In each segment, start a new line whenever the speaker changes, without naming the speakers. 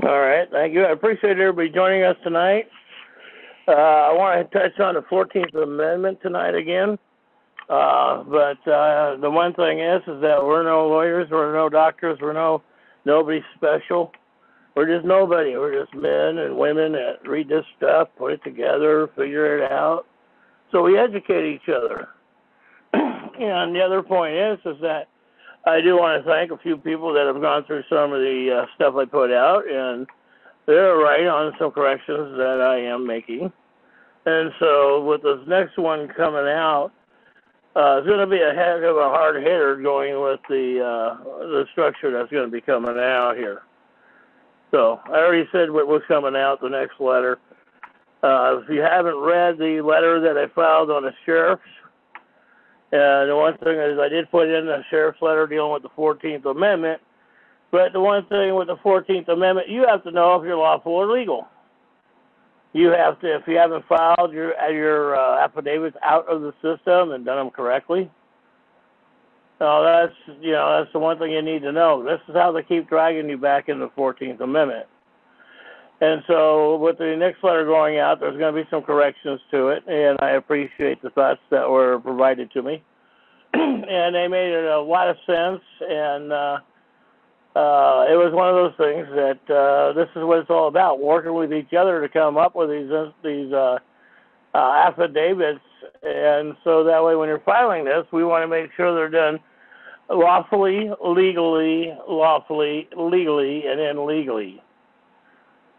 All right, thank you. I appreciate everybody joining us tonight. I want to touch on the 14th Amendment tonight again. But the one thing is that we're no lawyers, we're no doctors, we're nobody special. We're just nobody. We're just men and women that read this stuff, put it together, figure it out. So we educate each other. And the other point is that I do want to thank a few people that have gone through some of the stuff I put out, and they're right on some corrections that I am making. And so with this next one coming out, it's going to be a heck of a hard hitter going with the structure that's going to be coming out here. So I already said what was coming out, the next letter. If you haven't read the letter that I filed on the sheriff's, the one thing is I did put in the sheriff's letter dealing with the 14th Amendment, but the one thing with the 14th Amendment, you have to know if you're lawful or legal. You have to, if you haven't filed your affidavits out of the system and done them correctly. That's the one thing you need to know. This is how they keep dragging you back in the 14th Amendment. And so with the next letter going out, there's going to be some corrections to it, and I appreciate the thoughts that were provided to me. And they made a lot of sense, and it was one of those things that this is what it's all about, working with each other to come up with these affidavits. And so that way when you're filing this, we want to make sure they're done lawfully, legally, and then legally.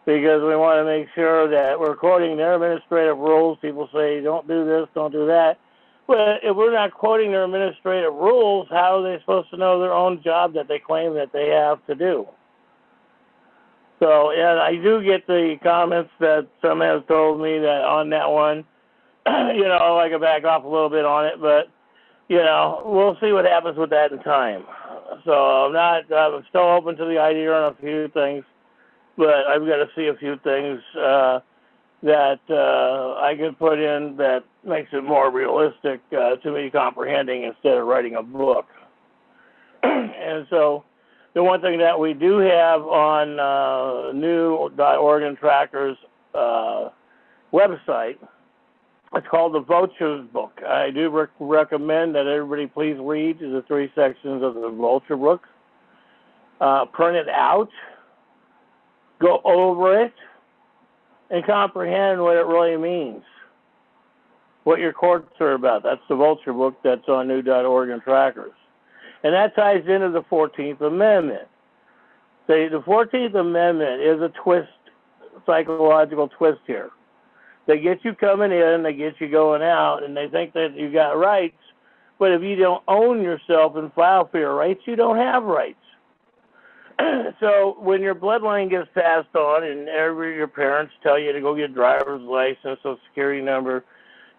Because we want to make sure that we're quoting their administrative rules. People say, don't do this, don't do that. But if we're not quoting their administrative rules, how are they supposed to know their own job that they claim that they have to do? So, and I do get the comments that some have told me that on that one, I can back off a little bit on it, but, we'll see what happens with that in time. So I'm still open to the idea on a few things. But I've got to see a few things that I could put in that makes it more realistic to me comprehending instead of writing a book. And so the one thing that we do have on new.Oregon Tracker's website, it's called the Vulture's Book. I do recommend that everybody please read the 3 sections of the Vulture book. Print it out. Go over it and comprehend what it really means, what your courts are about. That's the Vulture book that's on new.Oregon Trackers. And that ties into the 14th Amendment. See, the 14th Amendment is a psychological twist here. They get you coming in, they get you going out, and they think that you got rights. But if you don't own yourself and file for your rights, you don't have rights. So when your bloodline gets passed on and your parents tell you to go get a driver's license, social security number,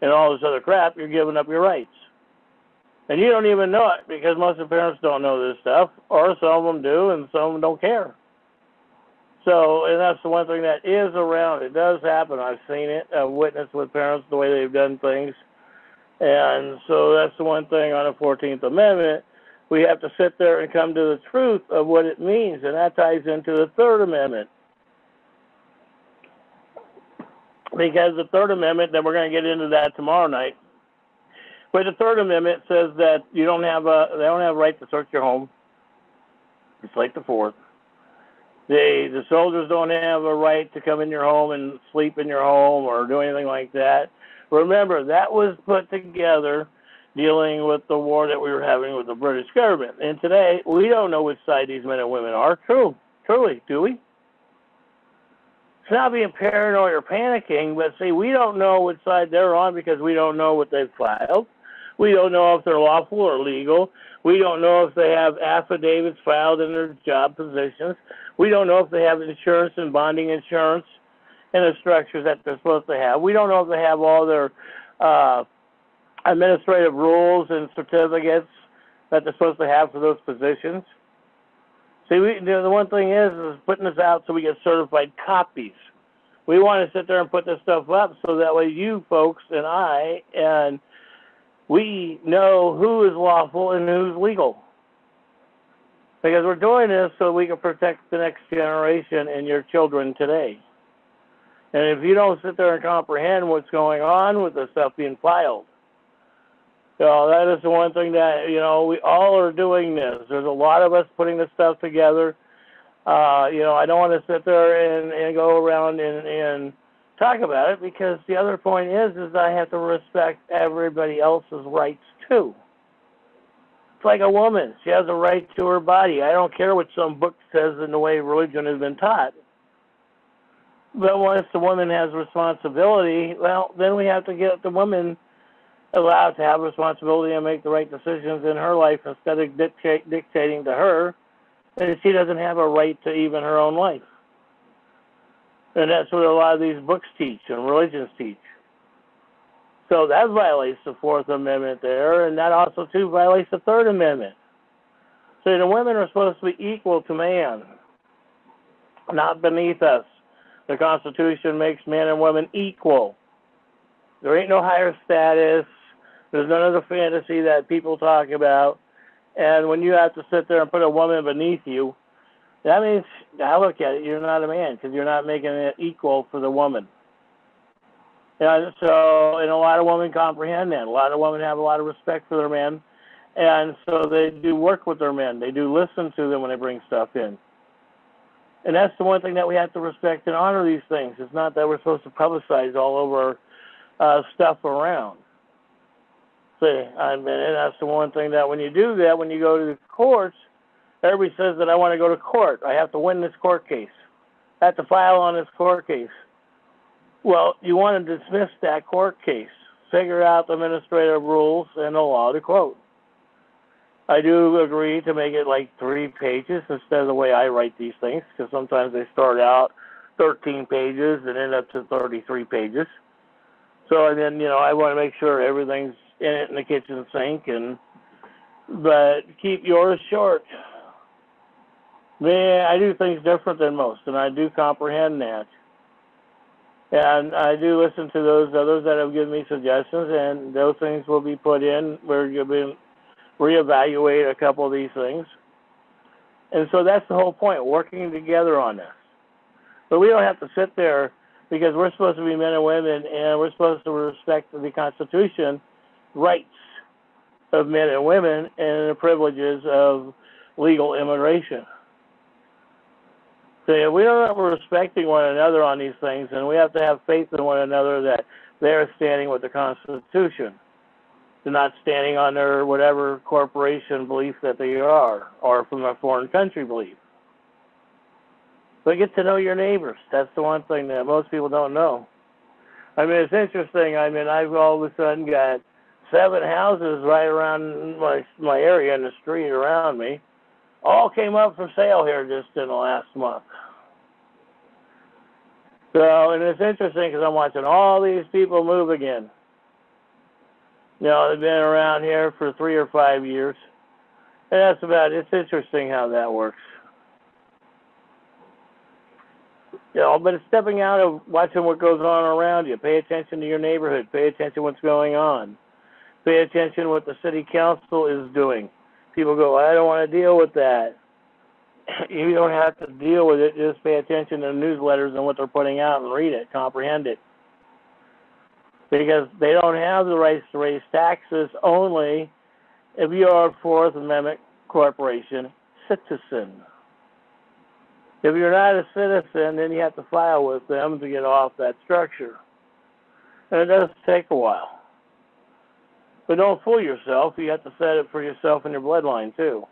and all this other crap, you're giving up your rights. And you don't even know it because most of the parents don't know this stuff, or some of them do and some of them don't care. So, and that's the one thing that is around. It does happen. I've seen it. I've witnessed with parents the way they've done things. And so that's the one thing on the 14th Amendment. We have to sit there and come to the truth of what it means, and that ties into the 3rd Amendment. Because the 3rd Amendment, then we're going to get into that tomorrow night. But the 3rd Amendment says that they don't have a right to search your home. It's like the 4th. The soldiers don't have a right to come in your home and sleep in your home or do anything like that. Remember, that was put together dealing with the war that we were having with the British government. And today, we don't know which side these men and women are. Truly, do we? It's not being paranoid or panicking, but see, we don't know which side they're on because we don't know what they've filed. We don't know if they're lawful or legal. We don't know if they have affidavits filed in their job positions. We don't know if they have insurance and bonding insurance and the structures that they're supposed to have. We don't know if they have all their administrative rules and certificates that they're supposed to have for those positions. See, the one thing is putting this out so we get certified copies. We want to sit there and put this stuff up so that way you folks and we know who is lawful and who's legal. Because we're doing this so we can protect the next generation and your children today. And if you don't sit there and comprehend what's going on with the stuff being filed, that is the one thing that, we all are doing this. There's a lot of us putting this stuff together. I don't want to sit there and go around and talk about it, because the other point is I have to respect everybody else's rights too. It's like a woman. She has a right to her body. I don't care what some book says in the way religion has been taught. But once the woman has responsibility, well, then we have to get the woman allowed to have responsibility and make the right decisions in her life, instead of dictating to her that she doesn't have a right to even her own life. And that's what a lot of these books teach and religions teach. So that violates the Fourth Amendment there, and that also, too, violates the Third Amendment. So the women are supposed to be equal to man, not beneath us. The Constitution makes men and women equal. There ain't no higher status. There's none of the fantasy that people talk about. And when you have to sit there and put a woman beneath you, that means, I look at it, you're not a man, because you're not making it equal for the woman. And a lot of women comprehend that. A lot of women have a lot of respect for their men, and so they do work with their men. They do listen to them when they bring stuff in. And that's the one thing that we have to respect and honor these things. It's not that we're supposed to publicize all over stuff around. See, and that's the one thing that when you do that, when you go to the courts, everybody says that I want to go to court. I have to win this court case. I have to file on this court case. Well, you want to dismiss that court case. Figure out the administrative rules and the law to quote. I do agree to make it like 3 pages instead of the way I write these things, because sometimes they start out 13 pages and end up to 33 pages. So, and then, I want to make sure everything's in it in the kitchen sink, but keep yours short. Man, I do things different than most, and I do comprehend that. And I do listen to those others that have given me suggestions, and those things will be put in. We're going to reevaluate a couple of these things. And so that's the whole point, working together on this. But we don't have to sit there, because we're supposed to be men and women, and we're supposed to respect the Constitution, rights of men and women, and the privileges of legal immigration. So if we don't have respecting one another on these things, and we have to have faith in one another that they're standing with the Constitution. They're not standing on their whatever corporation belief that they are, or from a foreign country belief. But get to know your neighbors. That's the one thing that most people don't know. I mean, it's interesting. I mean, I've all of a sudden got 7 houses right around my area in the street around me. All came up for sale here just in the last month. So, and it's interesting because I'm watching all these people move again. They've been around here for 3 or 5 years. And that's about it. It's interesting how that works. But it's stepping out of watching what goes on around you. Pay attention to your neighborhood. Pay attention to what's going on. Pay attention to what the city council is doing. People go, I don't want to deal with that. You don't have to deal with it. Just pay attention to the newsletters and what they're putting out and read it, comprehend it. Because they don't have the rights to raise taxes only if you are a Fourth Amendment corporation citizen. If you're not a citizen, then you have to file with them to get off that structure. And it does take a while. But don't fool yourself. You have to set it for yourself and your bloodline, too.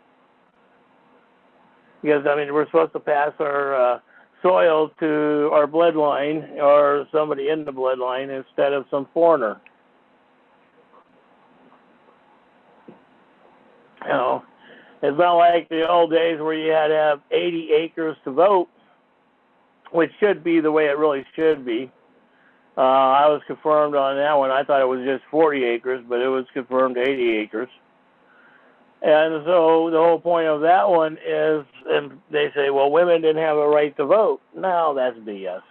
Because, I mean, we're supposed to pass our soil to our bloodline or somebody in the bloodline instead of some foreigner. It's not like the old days where you had to have 80 acres to vote, which should be the way it really should be. I was confirmed on that one. I thought it was just 40 acres, but it was confirmed 80 acres. And so the whole point of that one is, and they say, well, women didn't have a right to vote. No, that's BS.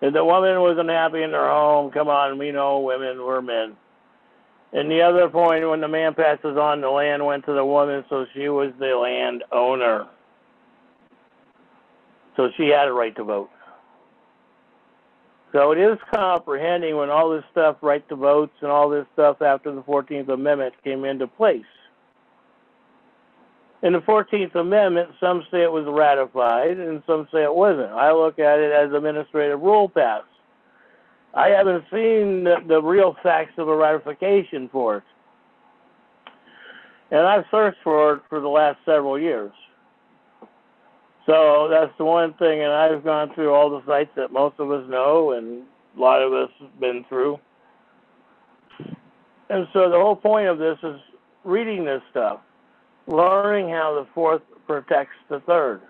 If the woman wasn't happy in their home, come on, we know women were men. And the other point, when the man passes on, the land went to the woman, so she was the land owner. So she had a right to vote. So it is comprehending when all this stuff, right to votes and all this stuff after the 14th Amendment came into place. In the 14th Amendment, some say it was ratified and some say it wasn't. I look at it as administrative rule passed. I haven't seen the real facts of a ratification for it. And I've searched for it for the last several years. So that's the one thing, and I've gone through all the sites that most of us know and a lot of us have been through. And so the whole point of this is reading this stuff, learning how the fourth protects the third,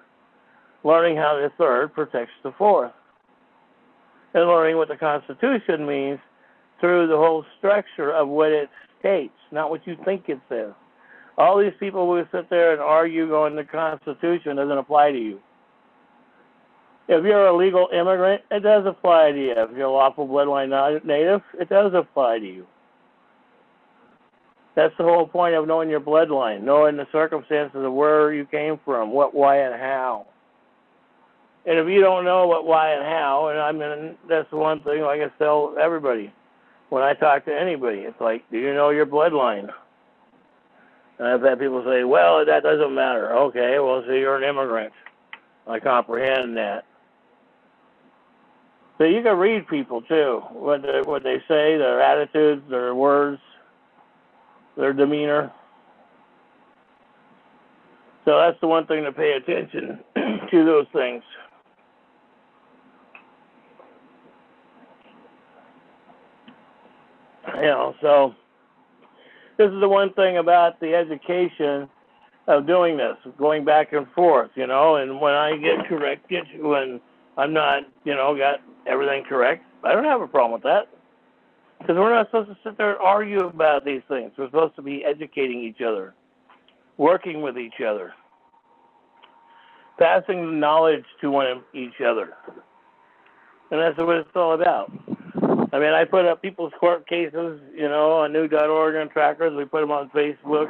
learning how the third protects the fourth, and learning what the Constitution means through the whole structure of what it states, not what you think it says. All these people who sit there and argue going, the Constitution doesn't apply to you. If you're a legal immigrant, it does apply to you. If you're a lawful bloodline native, it does apply to you. That's the whole point of knowing your bloodline, knowing the circumstances of where you came from, what, why, and how. And if you don't know what, why, and how, and I mean, that's the one thing like I tell everybody when I talk to anybody. It's like, do you know your bloodline? And I've had people say, well, that doesn't matter. Okay, well, so you're an immigrant. I comprehend that. So you can read people, too, what they say, their attitudes, their words, their demeanor. So that's the one thing to pay attention to, those things. You know, so this is the one thing about the education of doing this, going back and forth, you know, and when I get corrected, when I'm not, you know, got everything correct, I don't have a problem with that. Because we're not supposed to sit there and argue about these things. We're supposed to be educating each other, working with each other, passing knowledge to each other. And that's what it's all about. I mean, I put up people's court cases, you know, on new.org and trackers. We put them on Facebook.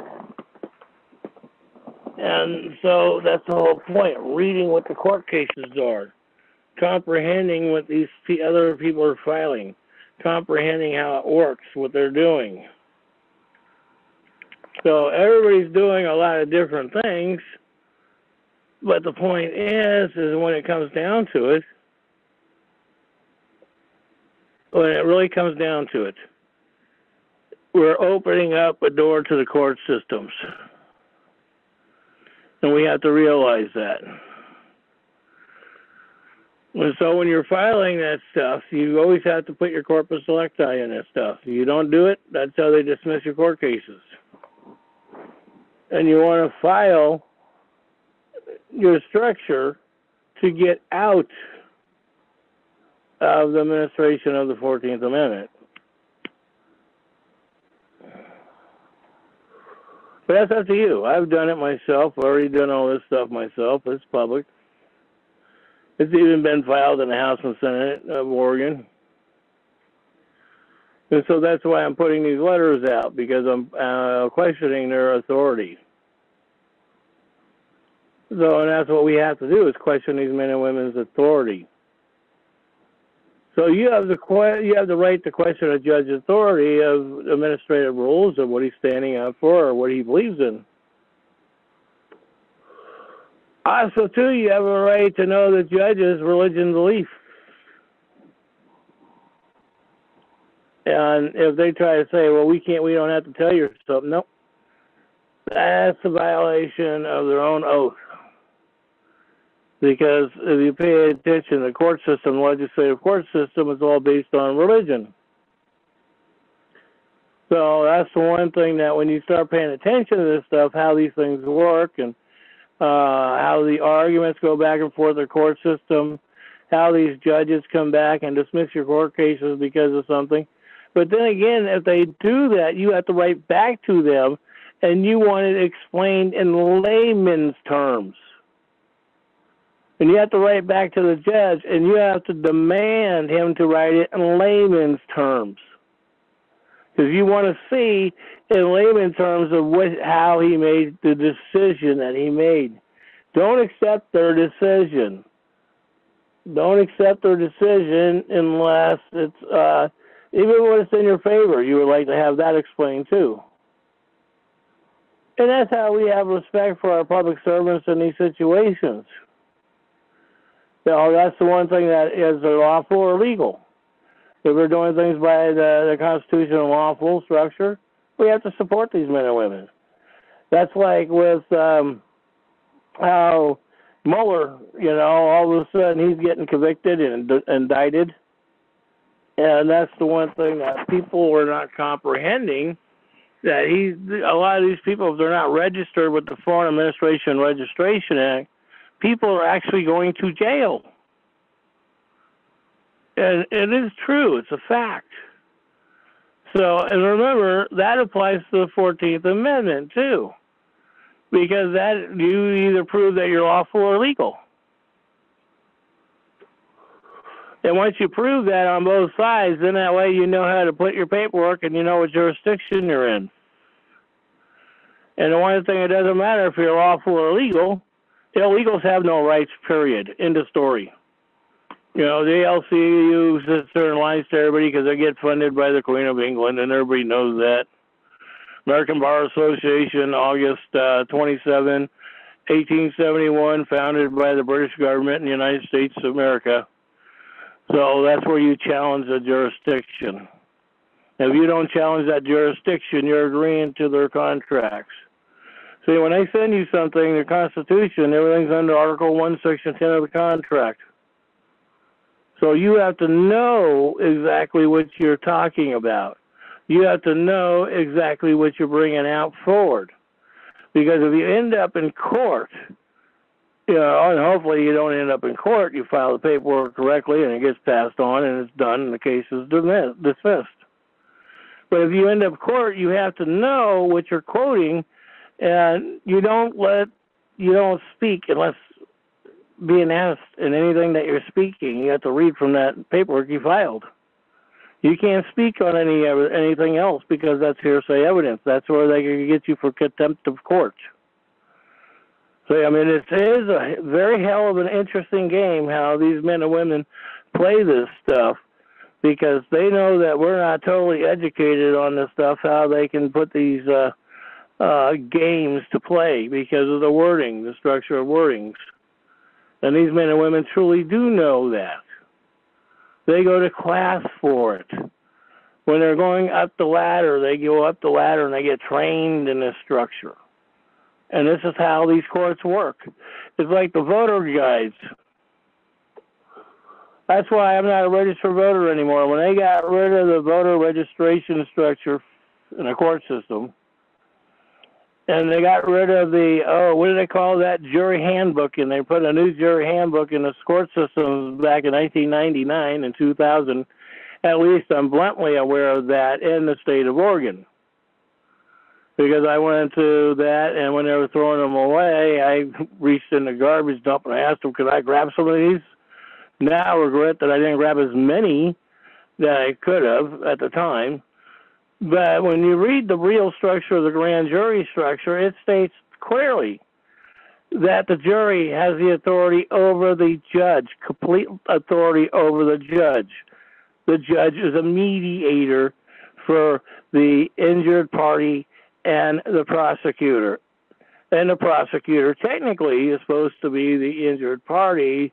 And so that's the whole point, reading what the court cases are, comprehending what these other people are filing, comprehending how it works, what they're doing. So everybody's doing a lot of different things, but the point is when it comes down to it, when it really comes down to it, we're opening up a door to the court systems. And we have to realize that. And so when you're filing that stuff, you always have to put your corpus electi in that stuff. If you don't do it, that's how they dismiss your court cases. And you want to file your structure to get out of the administration of the 14th Amendment. But that's up to you. I've done it myself. I've already done all this stuff myself. It's public. It's even been filed in the House and Senate of Oregon. And so that's why I'm putting these letters out, because I'm questioning their authority. So, and that's what we have to do, is question these men and women's authority. So you have the right to question a judge's authority of administrative rules, of what he's standing up for or what he believes in. Also, too, you have a right to know the judge's religion belief. And if they try to say, well, we don't have to tell you something, nope. That's a violation of their own oath. Because if you pay attention, the court system, the legislative court system, is all based on religion. So that's the one thing that when you start paying attention to this stuff, how these things work, and how the arguments go back and forth in the court system, how these judges come back and dismiss your court cases because of something. But then again, if they do that, you have to write back to them, and you want it explained in layman's terms. And you have to write back to the judge, and you have to demand him to write it in layman's terms. Because you want to see in layman terms of how he made the decision that he made. Don't accept their decision. Don't accept their decision unless it's, even when it's in your favor, you would like to have that explained too. And that's how we have respect for our public servants in these situations. That's the one thing that is lawful or legal. If we're doing things by the Constitution and lawful structure, we have to support these men and women. That's like with how Mueller, all of a sudden he's getting convicted and indicted. And that's the one thing that people are not comprehending, that a lot of these people, if they're not registered with the Foreign Administration Registration Act, people are actually going to jail. And it is true. It's a fact. So, and remember, that applies to the 14th Amendment, too. Because that you either prove that you're lawful or legal. And once you prove that on both sides, then that way you know how to put your paperwork and you know what jurisdiction you're in. And the one thing, it doesn't matter if you're lawful or illegal. Illegals have no rights, period. End of story. The LCU sits there and lies to everybody because they get funded by the Queen of England, and everybody knows that. American Bar Association, August 27, 1871, founded by the British government in the United States of America. So that's where you challenge the jurisdiction. If you don't challenge that jurisdiction, you're agreeing to their contracts. See, when they send you something, the Constitution, everything's under Article 1, Section 10 of the contract. So you have to know exactly what you're talking about. You have to know exactly what you're bringing out forward. Because if you end up in court, and hopefully you don't end up in court, you file the paperwork correctly and it gets passed on and it's done and the case is dismissed. But if you end up in court, you have to know what you're quoting, and you don't speak unless being asked in anything that you're speaking. You have to read from that paperwork you filed. You can't speak on anything else because that's hearsay evidence. That's where they can get you for contempt of court. So, it is a very hell of an interesting game how these men and women play this stuff, because they know that we're not totally educated on this stuff, how they can put these games to play because of the wording, the structure of wordings. And these men and women truly do know that. They go to class for it. When they're going up the ladder, they go up the ladder and they get trained in this structure. And this is how these courts work. It's like the voter guides. That's why I'm not a registered voter anymore. When they got rid of the voter registration structure in the court system, and they got rid of what do they call that, jury handbook, and they put a new jury handbook in the court system back in 1999 and 2000. At least I'm bluntly aware of that in the state of Oregon. Because I went into that, and when they were throwing them away, I reached in the garbage dump and I asked them, could I grab some of these? Now I regret that I didn't grab as many that I could have at the time. But when you read the real structure of the grand jury structure, it states clearly that the jury has the authority over the judge, complete authority over the judge. The judge is a mediator for the injured party and the prosecutor. And the prosecutor technically is supposed to be the injured party,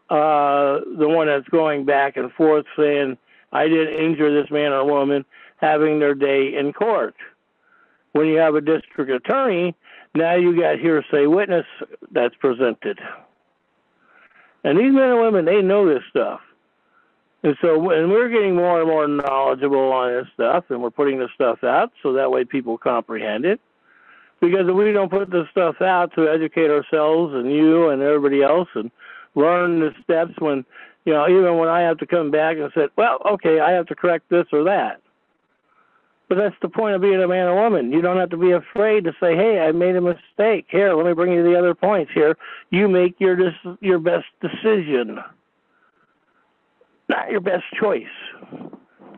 the one that's going back and forth saying, I didn't injure this man or woman, having their day in court. When you have a district attorney, now you got hearsay witness that's presented. And these men and women, they know this stuff. And so when we're getting more and more knowledgeable on this stuff, and we're putting this stuff out so that way people comprehend it. Because if we don't put this stuff out to educate ourselves and you and everybody else and learn the steps when, even when I have to come back and say, well, okay, I have to correct this or that. But that's the point of being a man or woman. You don't have to be afraid to say, hey, I made a mistake. Here, let me bring you the other points here. You make your best decision. Not your best choice.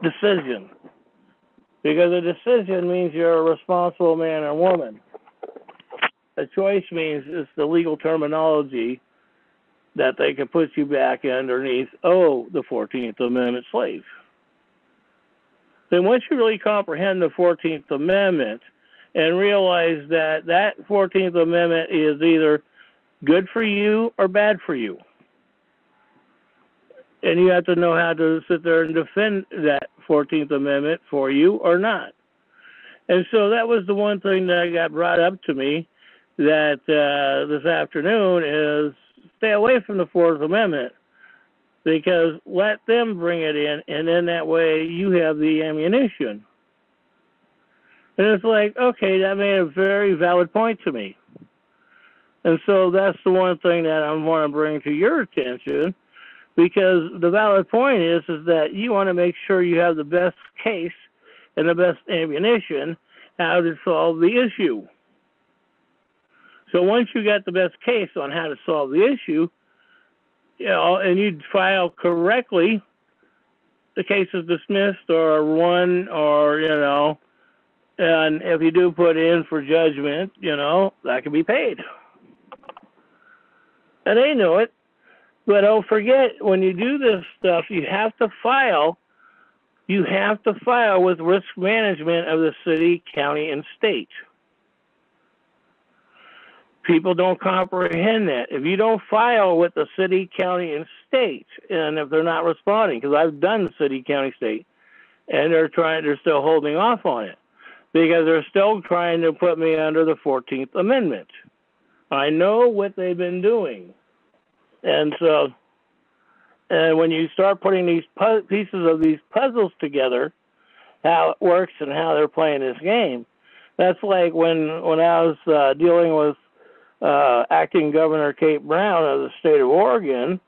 Decision. Because a decision means you're a responsible man or woman. A choice means it's the legal terminology that they can put you back underneath, the 14th Amendment slave. Then once you really comprehend the 14th Amendment and realize that that 14th Amendment is either good for you or bad for you, and you have to know how to sit there and defend that 14th Amendment for you or not. And so that was the one thing that got brought up to me that this afternoon is stay away from the 4th Amendment, because let them bring it in, and then that way you have the ammunition. And it's like, okay, that made a very valid point to me. And so that's the one thing that I want to bring to your attention, because the valid point is that you want to make sure you have the best case and the best ammunition how to solve the issue. So once you got the best case on how to solve the issue, and you file correctly, the case is dismissed or won, or, and if you do put in for judgment, that can be paid. And they know it. But don't forget, when you do this stuff, you have to file with risk management of the city, county, and state. People don't comprehend that. If you don't file with the city, county, and state, and if they're not responding, because I've done city, county, state, and they're still holding off on it, because they're still trying to put me under the 14th Amendment. I know what they've been doing. And so, and when you start putting these pieces of these puzzles together, how it works and how they're playing this game, that's like when I was dealing with acting Governor Kate Brown of the state of Oregon,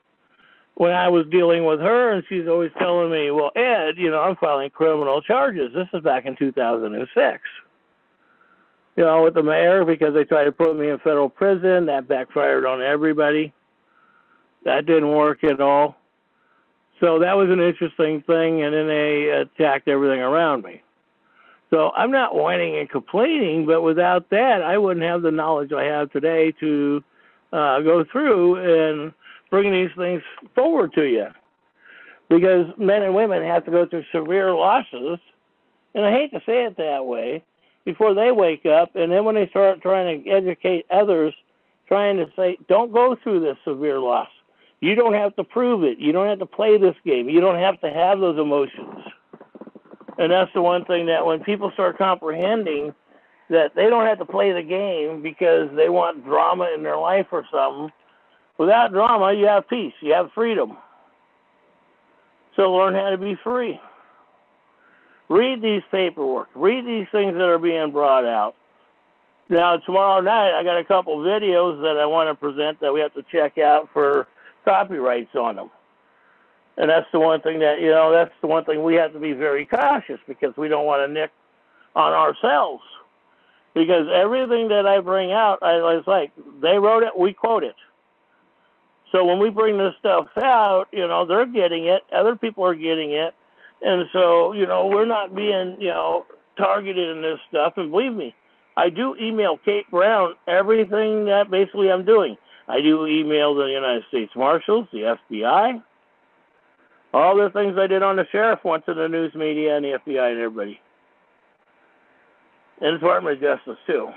when I was dealing with her, and she's always telling me, well, Ed, I'm filing criminal charges. This is back in 2006. With the mayor, because they tried to put me in federal prison. That backfired on everybody. That didn't work at all. So that was an interesting thing, and then they attacked everything around me. So I'm not whining and complaining, but without that, I wouldn't have the knowledge I have today to go through and bring these things forward to you. Because men and women have to go through severe losses, and I hate to say it that way, before they wake up, and then when they start trying to educate others, trying to say, don't go through this severe loss. You don't have to prove it. You don't have to play this game. You don't have to have those emotions. And that's the one thing that when people start comprehending that they don't have to play the game because they want drama in their life or something, without drama, you have peace. You have freedom. So learn how to be free. Read these paperwork. Read these things that are being brought out. Now, tomorrow night, I got a couple videos that I want to present that we have to check out for copyrights on them. And that's the one thing that, that's the one thing we have to be very cautious, because we don't want to nick on ourselves. Because everything that I bring out, it's like, they wrote it, we quote it. So when we bring this stuff out, they're getting it, other people are getting it. And so, we're not being, targeted in this stuff. And believe me, I do email Kate Brown everything that basically I'm doing. I do email the United States Marshals, the FBI, all the things I did on the sheriff went to the news media and the FBI and everybody. And the Department of Justice, too.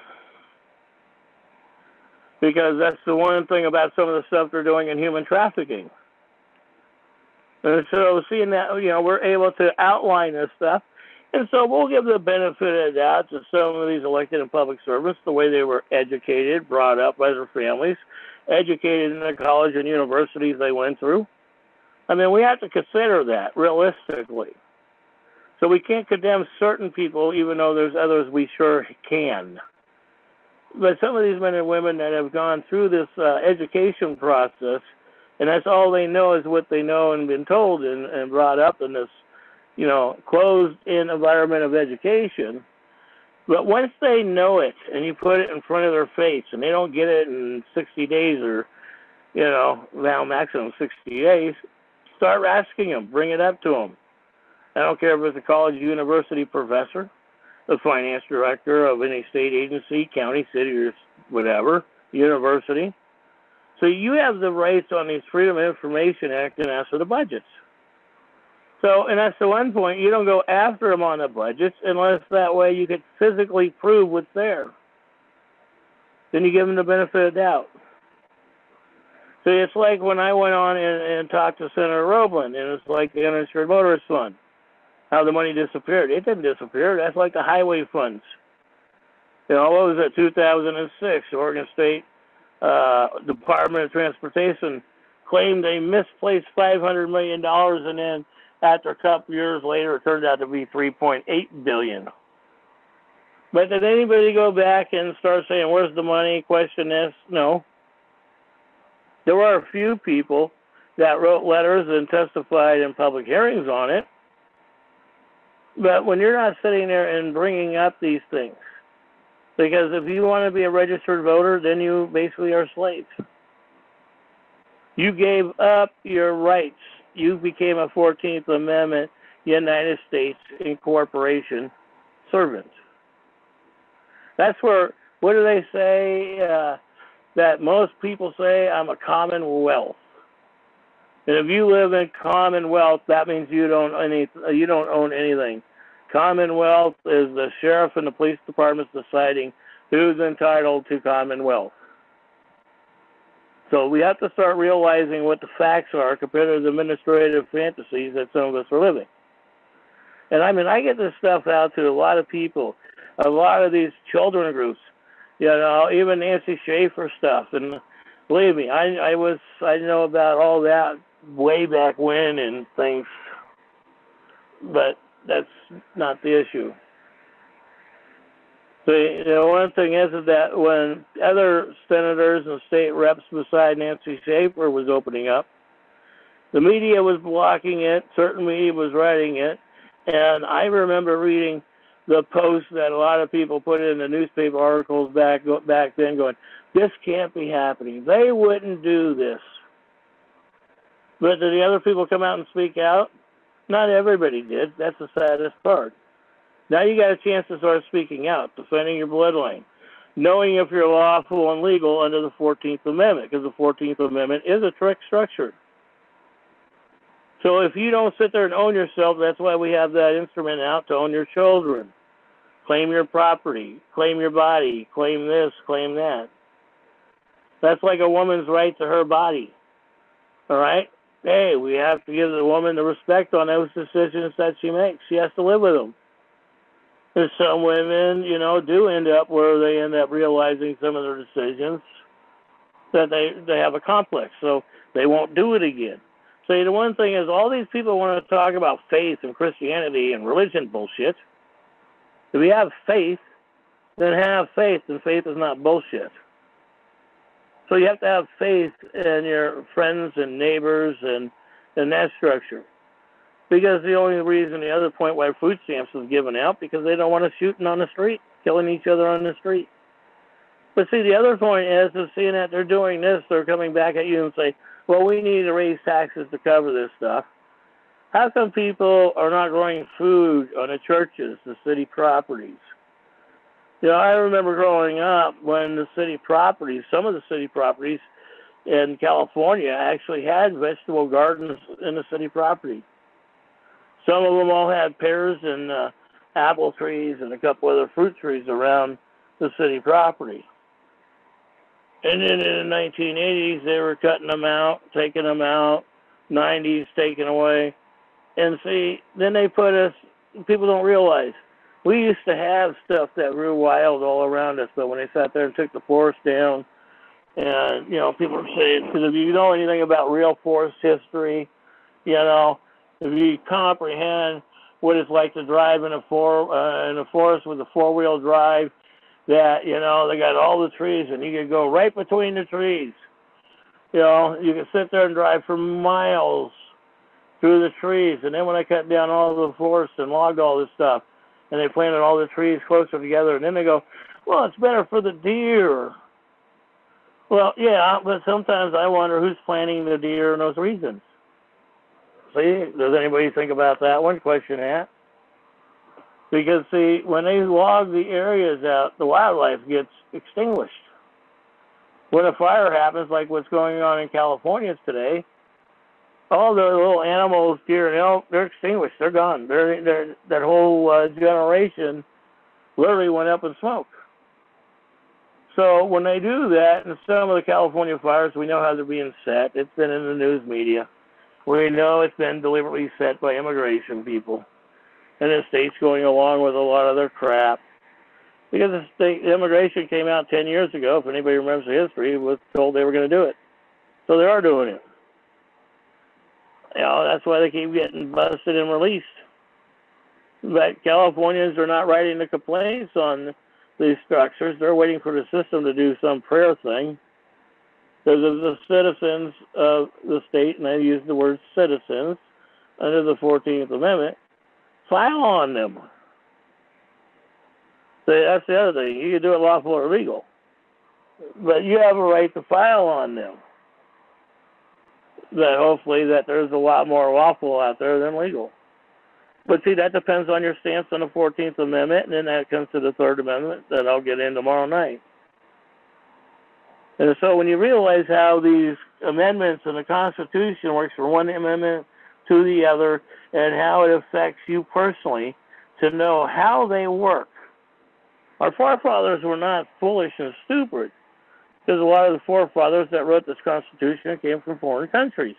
Because that's the one thing about some of the stuff they're doing in human trafficking. And so seeing that, we're able to outline this stuff. And so we'll give the benefit of the doubt to some of these elected and public servants, the way they were educated, brought up by their families, educated in the college and universities they went through. I mean, we have to consider that realistically. So we can't condemn certain people, even though there's others we sure can. But some of these men and women that have gone through this education process, and that's all they know is what they know and been told and brought up in this, closed-in environment of education. But once they know it and you put it in front of their face and they don't get it in 60 days or, now maximum 60 days, start asking them, bring it up to them. I don't care if it's a college, university professor, the finance director of any state agency, county, city, or whatever, university. So you have the rights on these Freedom of Information Act and ask for the budgets. So, and that's the one point, you don't go after them on the budgets unless that way you could physically prove what's there. Then you give them the benefit of the doubt. So it's like when I went on and talked to Senator Roebland, and it's like the uninsured motorist fund, how the money disappeared. It didn't disappear. That's like the highway funds. You know, what was it, 2006, Oregon State Department of Transportation claimed they misplaced $500 million, and then after a couple years later, it turned out to be $3.8 billion. But did anybody go back and start saying, where's the money, question this? No. There were a few people that wrote letters and testified in public hearings on it. But when you're not sitting there and bringing up these things, because if you want to be a registered voter, then you basically are slaves. You gave up your rights. You became a 14th Amendment United States Incorporation servant. That's where, what do they say? That most people say, I'm a commonwealth. And if you live in commonwealth, that means you don't own anything. Commonwealth is the sheriff and the police departments deciding who's entitled to commonwealth. So we have to start realizing what the facts are compared to the administrative fantasies that some of us are living. And I mean, I get this stuff out to a lot of people, a lot of these children groups, you know, even Nancy Schaefer stuff. And believe me, I know about all that way back when and things, but that's not the issue. So, you know, one thing is that when other senators and state reps beside Nancy Schaefer was opening up, the media was blocking it, certain media was writing it, and I remember reading the posts that a lot of people put in the newspaper articles back then going, this can't be happening. They wouldn't do this. But did the other people come out and speak out? Not everybody did. That's the saddest part. Now you got a chance to start speaking out, defending your bloodline, knowing if you're lawful and legal under the 14th Amendment, because the 14th Amendment is a trick structure. So if you don't sit there and own yourself, that's why we have that instrument out to own your children. Claim your property, claim your body, claim this, claim that. That's like a woman's right to her body. All right? Hey, we have to give the woman the respect on those decisions that she makes. She has to live with them. There's some women, you know, do end up where they end up realizing some of their decisions that they have a complex, so they won't do it again. So the one thing is, all these people want to talk about faith and Christianity and religion bullshit. If you have faith, then have faith, and faith is not bullshit. So you have to have faith in your friends and neighbors and that structure. Because the only reason, the other point why food stamps was given out, because they don't want us shooting on the street, killing each other on the street. But see, the other point is seeing that they're doing this, they're coming back at you and say, well, we need to raise taxes to cover this stuff. How come people are not growing food on the churches, the city properties? You know, I remember growing up when the city properties, some of the city properties in California actually had vegetable gardens in the city property. Some of them all had pears and apple trees and a couple other fruit trees around the city property. And then in the 1980s, they were cutting them out, taking them out, 90s taken away. And see, then they put us, people don't realize, we used to have stuff that grew wild all around us, but when they sat there and took the forest down, and, you know, people are saying, because if you know anything about real forest history, you know, if you comprehend what it's like to drive in a forest with a four-wheel drive, that, you know, they got all the trees, and you can go right between the trees. You know, you can sit there and drive for miles through the trees, and then when they cut down all the forest and logged all this stuff, and they planted all the trees closer together, and then they go, well, it's better for the deer. Well, yeah, but sometimes I wonder who's planting the deer in those regions. See, does anybody think about that one? Question that. Because, see, when they log the areas out, the wildlife gets extinguished. When a fire happens, like what's going on in California today, all the little animals, deer and elk, they're extinguished. They're gone. That whole generation literally went up in smoke. So when they do that, and some of the California fires, we know how they're being set. It's been in the news media. We know it's been deliberately set by immigration people. And the state's going along with a lot of their crap. Because the immigration came out 10 years ago, if anybody remembers the history, was told they were going to do it. So they are doing it. You know, that's why they keep getting busted and released. But Californians are not writing the complaints on these structures. They're waiting for the system to do some prayer thing. Because the citizens of the state, and I use the word citizens, under the 14th Amendment, file on them. So that's the other thing. You can do it lawful or legal. But you have a right to file on them. That hopefully that there's a lot more lawful out there than legal. But see, that depends on your stance on the 14th Amendment, and then that comes to the 3rd Amendment that I'll get in tomorrow night. And so when you realize how these amendments in the Constitution works from one amendment to the other, and how it affects you personally, to know how they work. Our forefathers were not foolish and stupid, because a lot of the forefathers that wrote this Constitution came from foreign countries.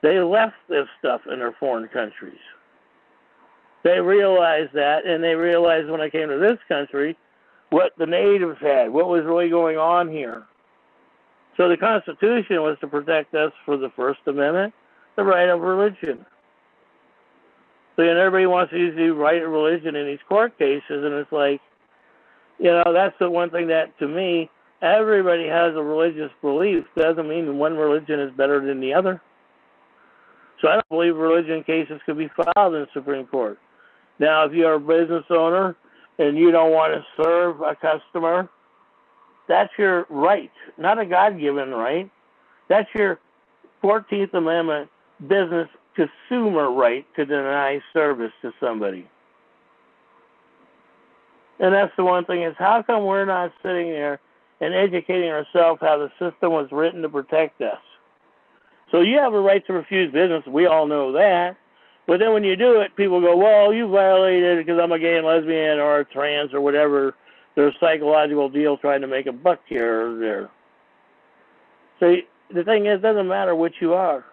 They left this stuff in their foreign countries. They realized that, and they realized when I came to this country what the natives had, what was really going on here. So the Constitution was to protect us for the First Amendment, the right of religion. So, and everybody wants to use the right of religion in these court cases, and it's like, you know, that's the one thing that, to me, everybody has a religious belief. Doesn't mean one religion is better than the other. So I don't believe religion cases could be filed in the Supreme Court. Now, if you're a business owner and you don't want to serve a customer, that's your right, not a God-given right. That's your 14th Amendment business consumer right to deny service to somebody. And that's the one thing is, how come we're not sitting there and educating ourselves how the system was written to protect us? So you have a right to refuse business. We all know that. But then when you do it, people go, well, you violated it because I'm a gay and lesbian or a trans or whatever. There's a psychological deal trying to make a buck here or there. So the thing is, it doesn't matter what you are.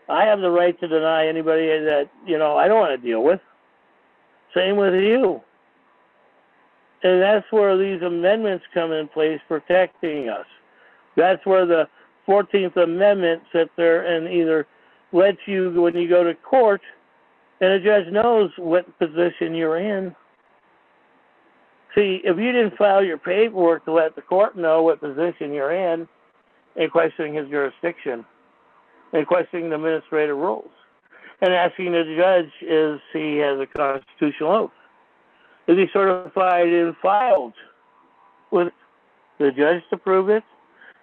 I have the right to deny anybody that, you know, I don't want to deal with. Same with you. And that's where these amendments come in place, protecting us. That's where the 14th Amendment sits there and either lets you, when you go to court, and a judge knows what position you're in. See, if you didn't file your paperwork to let the court know what position you're in questioning his jurisdiction, and questioning the administrative rules, and asking the judge if he has a constitutional oath. Is he certified and filed with the judge to prove it?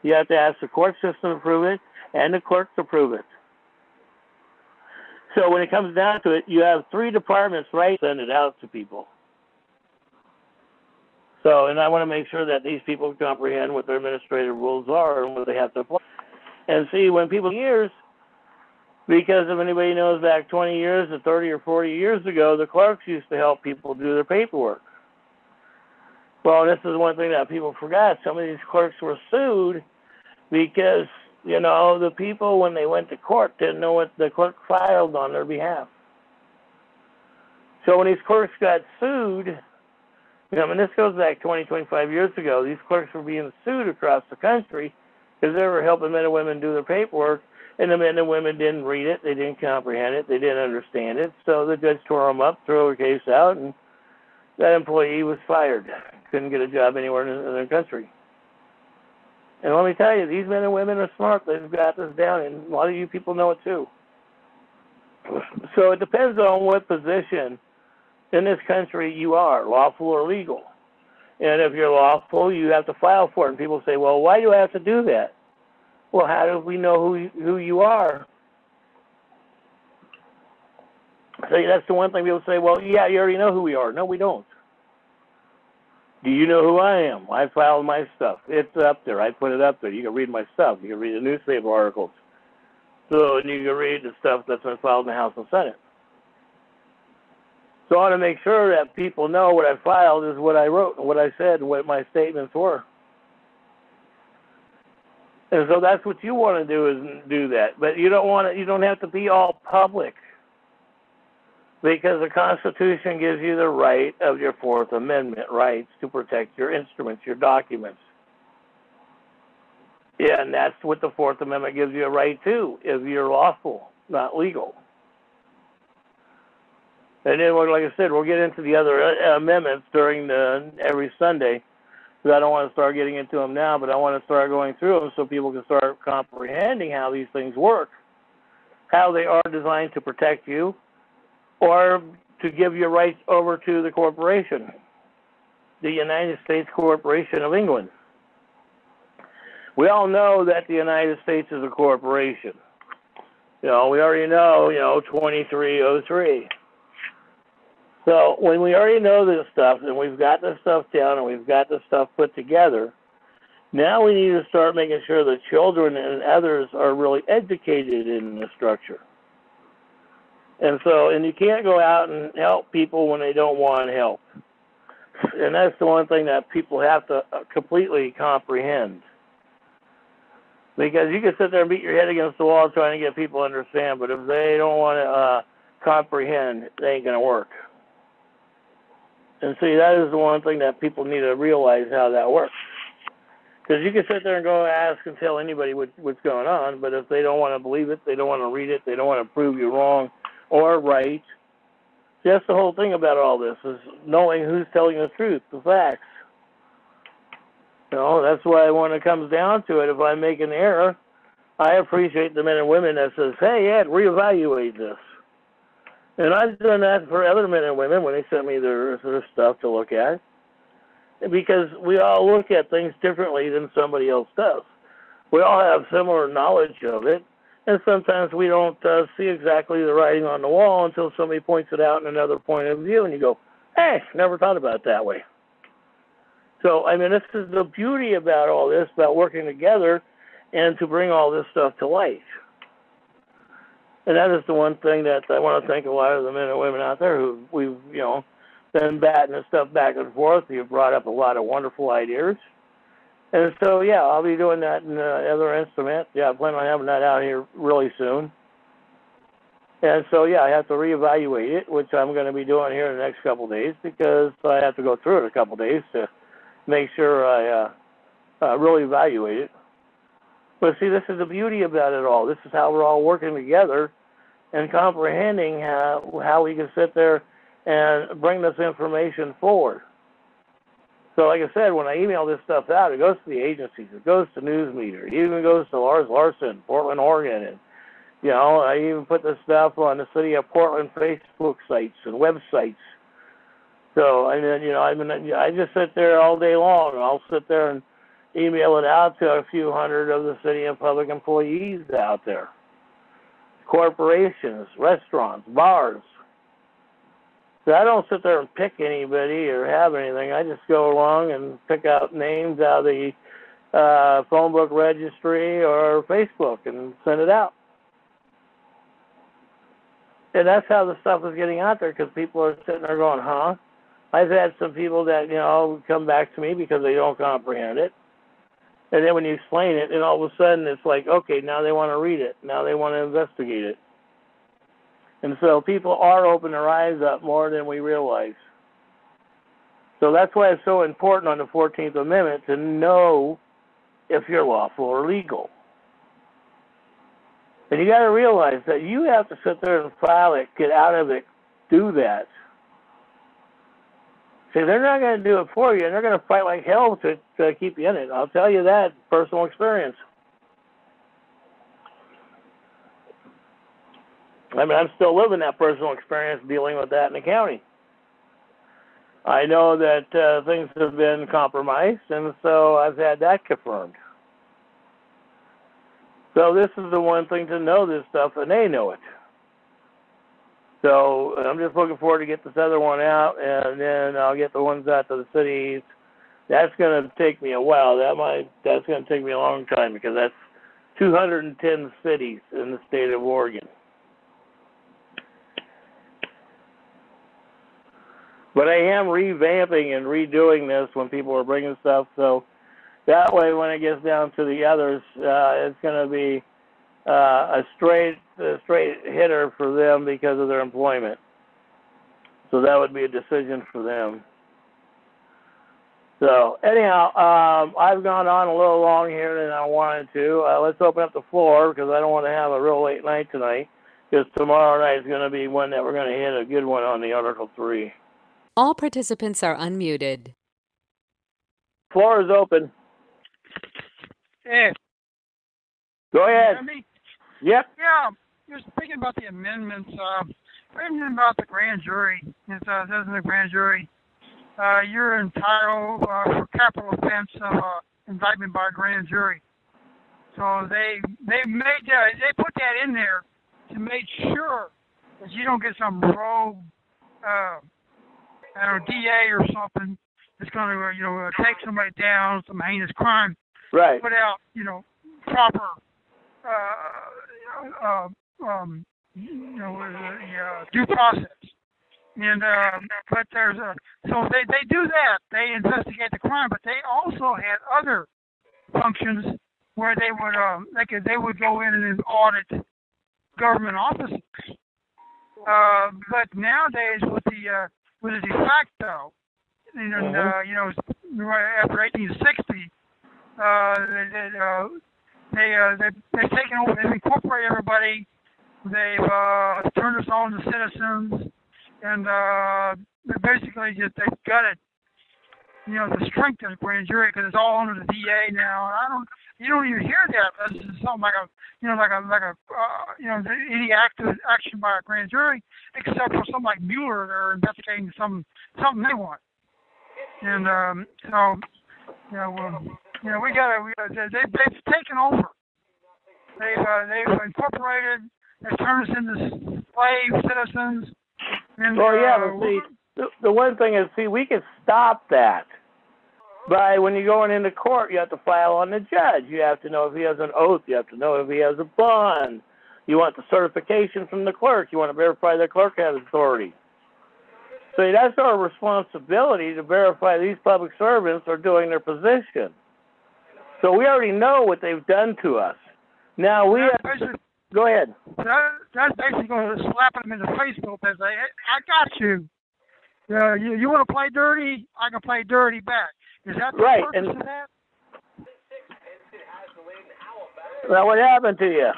You have to ask the court system to prove it and the clerk to prove it. So when it comes down to it, you have 3 departments, right, send it out to people. So, and I want to make sure that these people comprehend what their administrative rules are and what they have to apply. And see, when people years, because if anybody knows back 20 years or 30 or 40 years ago, the clerks used to help people do their paperwork. Well, this is one thing that people forgot. Some of these clerks were sued because, you know, the people, when they went to court, didn't know what the clerk filed on their behalf. So when these clerks got sued, you know, I mean, this goes back 20, 25 years ago. These clerks were being sued across the country because they were helping men and women do their paperwork, and the men and women didn't read it, they didn't comprehend it, they didn't understand it. So the judge tore them up, threw a case out, and that employee was fired. Couldn't get a job anywhere in the country. And let me tell you, these men and women are smart. They've got this down, and a lot of you people know it too. So it depends on what position in this country you are, lawful or legal. And if you're lawful, you have to file for it. And people say, well, why do I have to do that? Well, how do we know who you are? That's the one thing people say, well, yeah, you already know who we are. No, we don't. Do you know who I am? I filed my stuff. It's up there. I put it up there. You can read my stuff. You can read the newspaper articles. So and you can read the stuff that's been filed in the House and Senate. So I want to make sure that people know what I filed is what I wrote, and what I said, and what my statements were. And so that's what you want to do, is do that. But you don't want to, you don't have to be all public, because the Constitution gives you the right of your Fourth Amendment rights to protect your instruments, your documents. Yeah, and that's what the Fourth Amendment gives you a right to, if you're lawful, not legal. And then, like I said, we'll get into the other amendments during every Sunday. Because I don't want to start getting into them now, but I want to start going through them so people can start comprehending how these things work, how they are designed to protect you, or to give your rights over to the corporation, the United States Corporation of England. We all know that the United States is a corporation. We already know, 2303. So when we already know this stuff, and we've got this stuff down, and we've got this stuff put together, now we need to start making sure the children and others are really educated in the structure. And you can't go out and help people when they don't want help. And that's the one thing that people have to completely comprehend. Because you can sit there and beat your head against the wall trying to get people to understand, but if they don't want to comprehend, it ain't going to work. And see, that is the one thing that people need to realize, how that works. Because you can sit there and go ask and tell anybody what's going on, but if they don't want to believe it, they don't want to read it, they don't want to prove you wrong or right. That's the whole thing about all this, is knowing who's telling the truth, the facts. That's why when it comes down to it, if I make an error, I appreciate the men and women that says, hey, Ed, reevaluate this. And I've done that for other men and women when they sent me their stuff to look at. Because we all look at things differently than somebody else does. We all have similar knowledge of it. And sometimes we don't see exactly the writing on the wall until somebody points it out in another point of view. And you go, hey, never thought about it that way. So, this is the beauty about all this, about working together and to bring all this stuff to light. And that is the one thing that I want to thank a lot of the men and women out there who we've, been batting this stuff back and forth. You've brought up a lot of wonderful ideas. And so, yeah, I'll be doing that in other instrument. Yeah, I plan on having that out here really soon. And so, yeah, I have to reevaluate it, which I'm going to be doing here in the next couple of days, because I have to go through it a couple of days to make sure I really evaluate it. But see, this is the beauty about it all. This is how we're all working together and comprehending how we can sit there and bring this information forward. So like I said, when I email this stuff out, it goes to the agencies, it goes to news media, it even goes to Lars Larson, Portland, Oregon, and I even put this stuff on the City of Portland Facebook sites and websites. So I just sit there all day long, and I'll sit there and email it out to a few hundred of the city and public employees out there, corporations, restaurants, bars. So I don't sit there and pick anybody or have anything. I just go along and pick out names out of the phone book registry or Facebook and send it out. And that's how the stuff is getting out there, because people are sitting there going, huh? I've had some people that, come back to me because they don't comprehend it. And then when you explain it, and all of a sudden it's like, okay, now they want to read it. Now they want to investigate it. And so people are opening their eyes up more than we realize. So that's why it's so important on the 14th Amendment to know if you're lawful or legal. And you got to realize that you have to sit there and file it, get out of it, do that. See, they're not going to do it for you, and they're going to fight like hell to keep you in it. I'll tell you that, personal experience. I'm still living that personal experience dealing with that in the county. I know that things have been compromised, and so I've had that confirmed. So this is the one thing to know this stuff, and they know it. So I'm just looking forward to get this other one out, and then I'll get the ones out to the cities. That's going to take me a while. That's going to take me a long time because that's 210 cities in the state of Oregon. But I am revamping and redoing this when people are bringing stuff, so that way when it gets down to the others, it's going to be a straight hitter for them because of their employment. So that would be a decision for them. So anyhow, I've gone on a little long here than I wanted to. Let's open up the floor because I don't want to have a real late night tonight, because tomorrow night is going to be one that we're going to hit a good one on the Article 3.
All participants are unmuted.
Floor is open.
Hey.
Go ahead.
You hear me?
Yep.
Yeah, just thinking about the amendments. Thinking about the grand jury. It says in the grand jury, you're entitled for capital offense of indictment by a grand jury. So they put that in there to make sure that you don't get some rogue, DA or something that's going to take somebody down, some heinous crime,
right,
without proper due process. And but so they do that. They investigate the crime, but they also had other functions where they would go in and audit government offices. But nowadays with the de facto, right after 1860, they've taken over. They've incorporated everybody. They've turned us all into citizens, and basically they've gutted, the strength of the grand jury because it's all under the DA now. And you don't even hear that. This is something like any action by a grand jury, except for something like Mueller. They're investigating something they want, and they've taken over. They've incorporated. They've turned us into slave citizens. And,
well, yeah, but see, the one thing is, we can stop that. By when you're going into court, you have to file on the judge. You have to know if he has an oath. You have to know if he has a bond. You want the certification from the clerk. You want to verify the clerk has authority. So that's our responsibility to verify these public servants are doing their position. So we already know what they've done to us. Now we have to, go ahead.
That's basically going to slap them in the face a little bit. Say, hey, I got you. You want to play dirty? I can play dirty back. Is that the
right?
Purpose of that?
Now, what happened to you?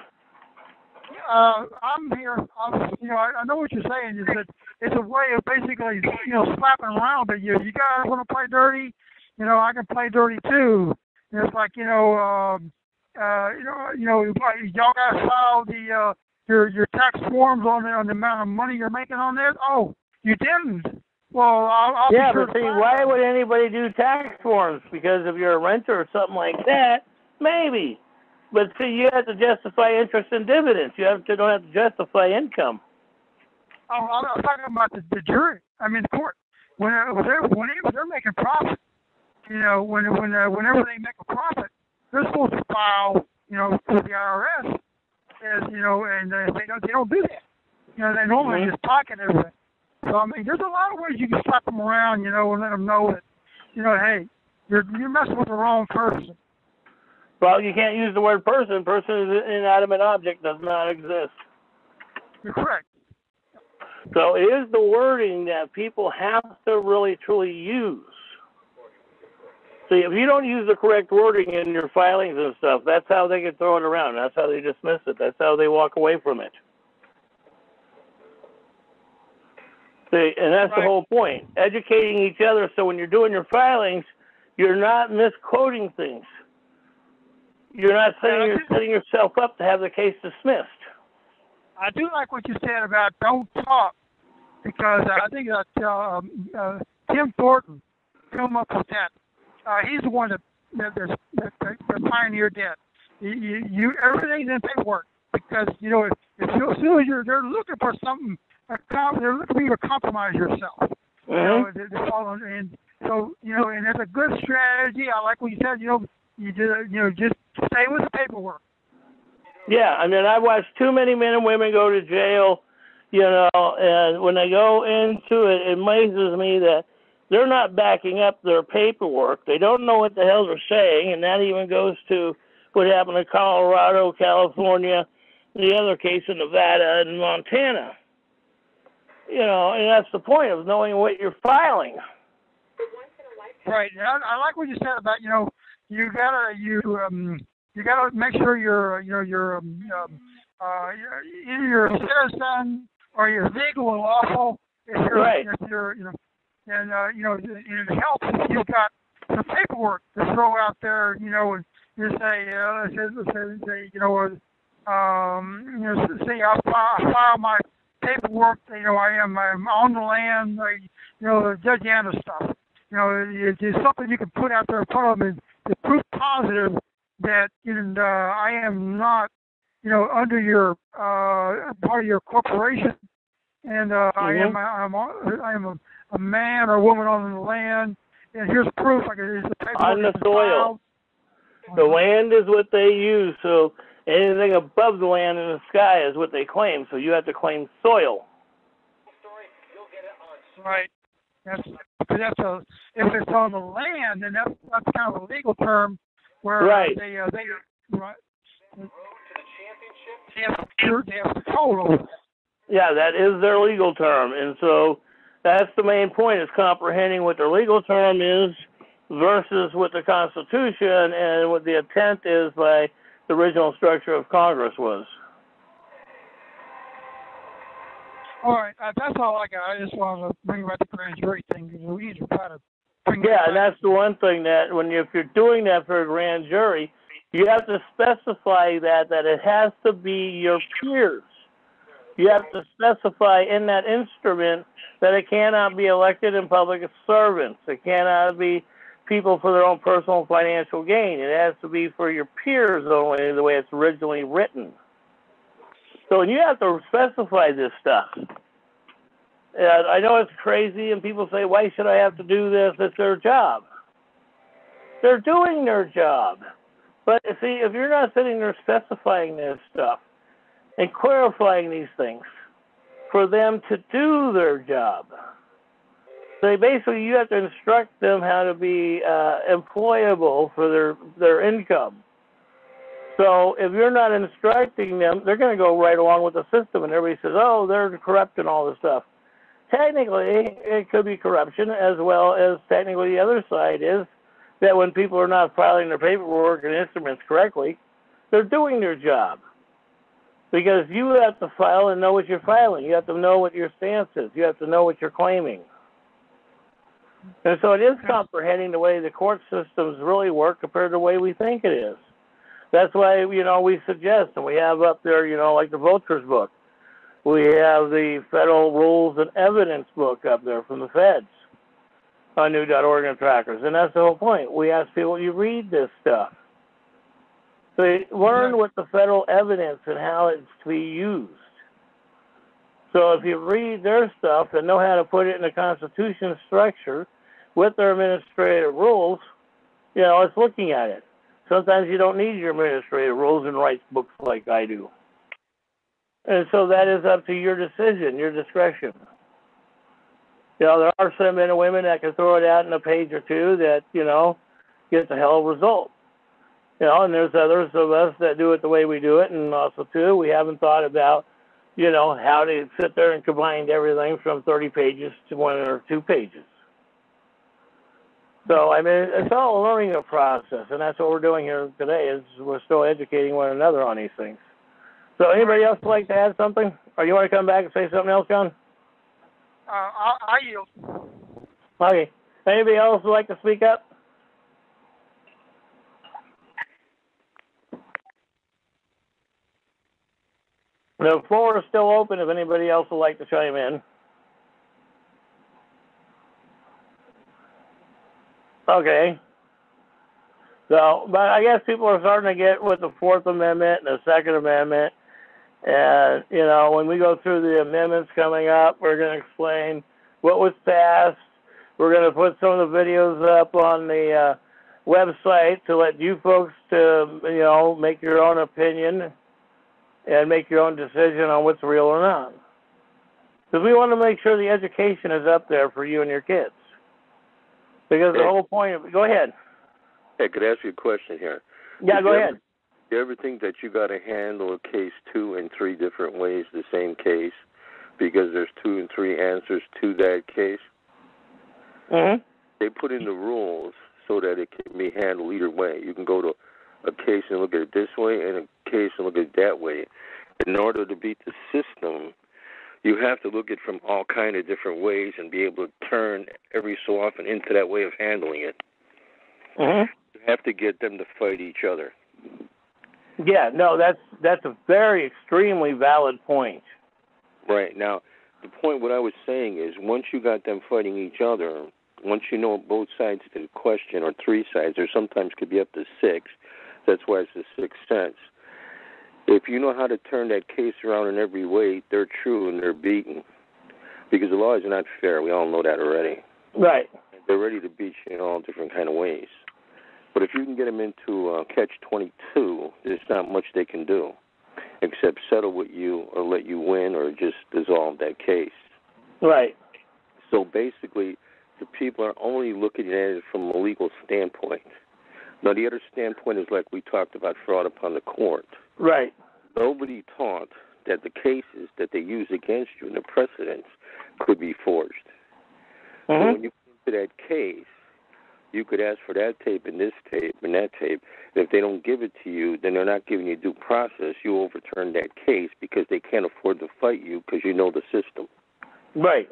I'm here. I know what you're saying. Is that it's a way of basically, slapping around. But you guys want to play dirty? I can play dirty too. It's like y'all got to file your tax forms on the amount of money you're making on this. Oh, you didn't. Well, I'll
yeah,
be sure
but see, why would anybody do tax forms? Because if you're a renter or something like that, maybe. But see, you have to justify interest and dividends. You don't have to justify income.
Oh, I'm talking about the jury. I mean, the court. Whenever they're making profit, whenever they make a profit, they're supposed to file, for the IRS, and they don't do that. They normally just pocket everything. So I mean, there's a lot of ways you can slap them around, and let them know that, hey, you're messing with the wrong person.
Well, you can't use the word person. Person is an inanimate object, does not exist.
You're correct.
So it is the wording that people have to really, truly use. See, if you don't use the correct wording in your filings and stuff, that's how they can throw it around. That's how they dismiss it. That's how they walk away from it. See, and that's the whole point. Educating each other so when you're doing your filings, you're not misquoting things. You're not setting yourself up to have the case dismissed.
I do like what you said about don't talk, because I think that Tim Thornton came up with that. He's the one that pioneered that. You everything's in paperwork, because as soon as they're looking for something they're looking for you to compromise yourself. You know,
Mm-hmm.
to follow, and so and that's a good strategy. I like what you said. Just stay with the paperwork.
Yeah, I mean, I've watched too many men and women go to jail, and when they go into it, it amazes me that they're not backing up their paperwork. They don't know what the hell they're saying, and that even goes to what happened in Colorado, California, the other case in Nevada and Montana. And that's the point of knowing what you're filing.
Right. I like what you said about you gotta make sure you're either you're a citizen or you're legal and lawful.
Right.
If you're and it helps if you've got some paperwork to throw out there. And you say say I file my paperwork. I'm on the land. The Judge Anna stuff. It's something you can put out there in front of them to prove positive that I am not, under your part of your corporation, and I am a man or woman on the land, and here's proof. Here's the paperwork
On the soil. The land is what they use, so anything above the land in the sky is what they claim. So you have to claim soil.
Right. If it's on the land, then that's kind of a legal term where
right.
They have control over it.
Yeah, that is their legal term, and so that's the main point: is comprehending what their legal term is versus what the Constitution and what the intent is by the original structure of Congress was.
All right, that's all I got. I just wanted to bring about the grand jury thing because we need to try to bring.
Yeah, and that's the one thing that if you're doing that for a grand jury, you have to specify that it has to be your peers. You have to specify in that instrument that it cannot be elected and public servants. It cannot be people for their own personal financial gain. It has to be for your peers only, the way it's originally written. So you have to specify this stuff. And I know it's crazy, and people say, why should I have to do this? It's their job. They're doing their job. But see, if you're not sitting there specifying this stuff and clarifying these things for them to do their job, so basically you have to instruct them how to be employable for their income. So if you're not instructing them, they're going to go right along with the system, and everybody says, oh, they're corrupt and all this stuff. Technically, it could be corruption, as well as technically the other side is that when people are not filing their paperwork and instruments correctly, they're doing their job. Because you have to file and know what you're filing. You have to know what your stance is. You have to know what you're claiming. And so it is comprehending the way the court systems really work compared to the way we think it is. That's why, we suggest, and we have up there, like the Vultures book. We have the Federal Rules and Evidence book up there from the feds on new.org and trackers. And that's the whole point. We ask people, you read this stuff. So you learn what the federal evidence and how it's to be used. So if you read their stuff and know how to put it in the Constitution structure with their administrative rules, it's looking at it. Sometimes you don't need your administrative rules and rights books like I do. And so that is up to your decision, your discretion. There are some men and women that can throw it out in a page or two that, gets a hell of a result. And there's others of us that do it the way we do it, and also, too, we haven't thought about, how to sit there and combine everything from 30 pages to 1 or 2 pages. So, it's all a learning process, and that's what we're doing here today, is we're still educating one another on these things. So anybody else like to add something? Or you want to come back and say something else, John?
I yield.
Okay. Anybody else would like to speak up? The floor is still open if anybody else would like to chime in. Okay. So, but I guess people are starting to get with the Fourth Amendment and the Second Amendment And, you know, when we go through the amendments coming up, we're going to explain what was passed. We're going to put some of the videos up on the website to let you folks to, you know, make your own opinion and make your own decision on what's real or not. Because we want to make sure the education is up there for you and your kids. Because the whole point of, go ahead.
Hey, could I ask you a question here?
Yeah, go ahead.
Do you ever think that you got to handle a case 2 and 3 different ways, the same case, because there's 2 and 3 answers to that case?
Mm-hmm.
They put in the rules so that it can be handled either way. You can go to a case and look at it this way and a case and look at it that way. In order to beat the system, you have to look at it from all kind of different ways and be able to turn every so often into that way of handling it.
Mm-hmm.
You have to get them to fight each other.
Yeah, no, that's a very extremely valid point.
Right. Now, the point what I was saying is once you got them fighting each other, once you know both sides of the question, or 3 sides, or sometimes could be up to 6, that's why it's the 6th sense. If you know how to turn that case around in every way, they're true and they're beaten. Because the laws are not fair. We all know that already.
Right.
They're ready to beat you in all different kind of ways. But if you can get them into catch-22, there's not much they can do except settle with you or let you win or just dissolve that case.
Right.
So basically, the people are only looking at it from a legal standpoint. Now, the other standpoint is like we talked about fraud upon the court.
Right.
Nobody taught that the cases that they use against you and the precedents could be forged.
Mm-hmm.
So when you get into that case, you could ask for that tape and this tape and that tape. And if they don't give it to you, then they're not giving you due process. You overturn that case because they can't afford to fight you because you know the system.
Right.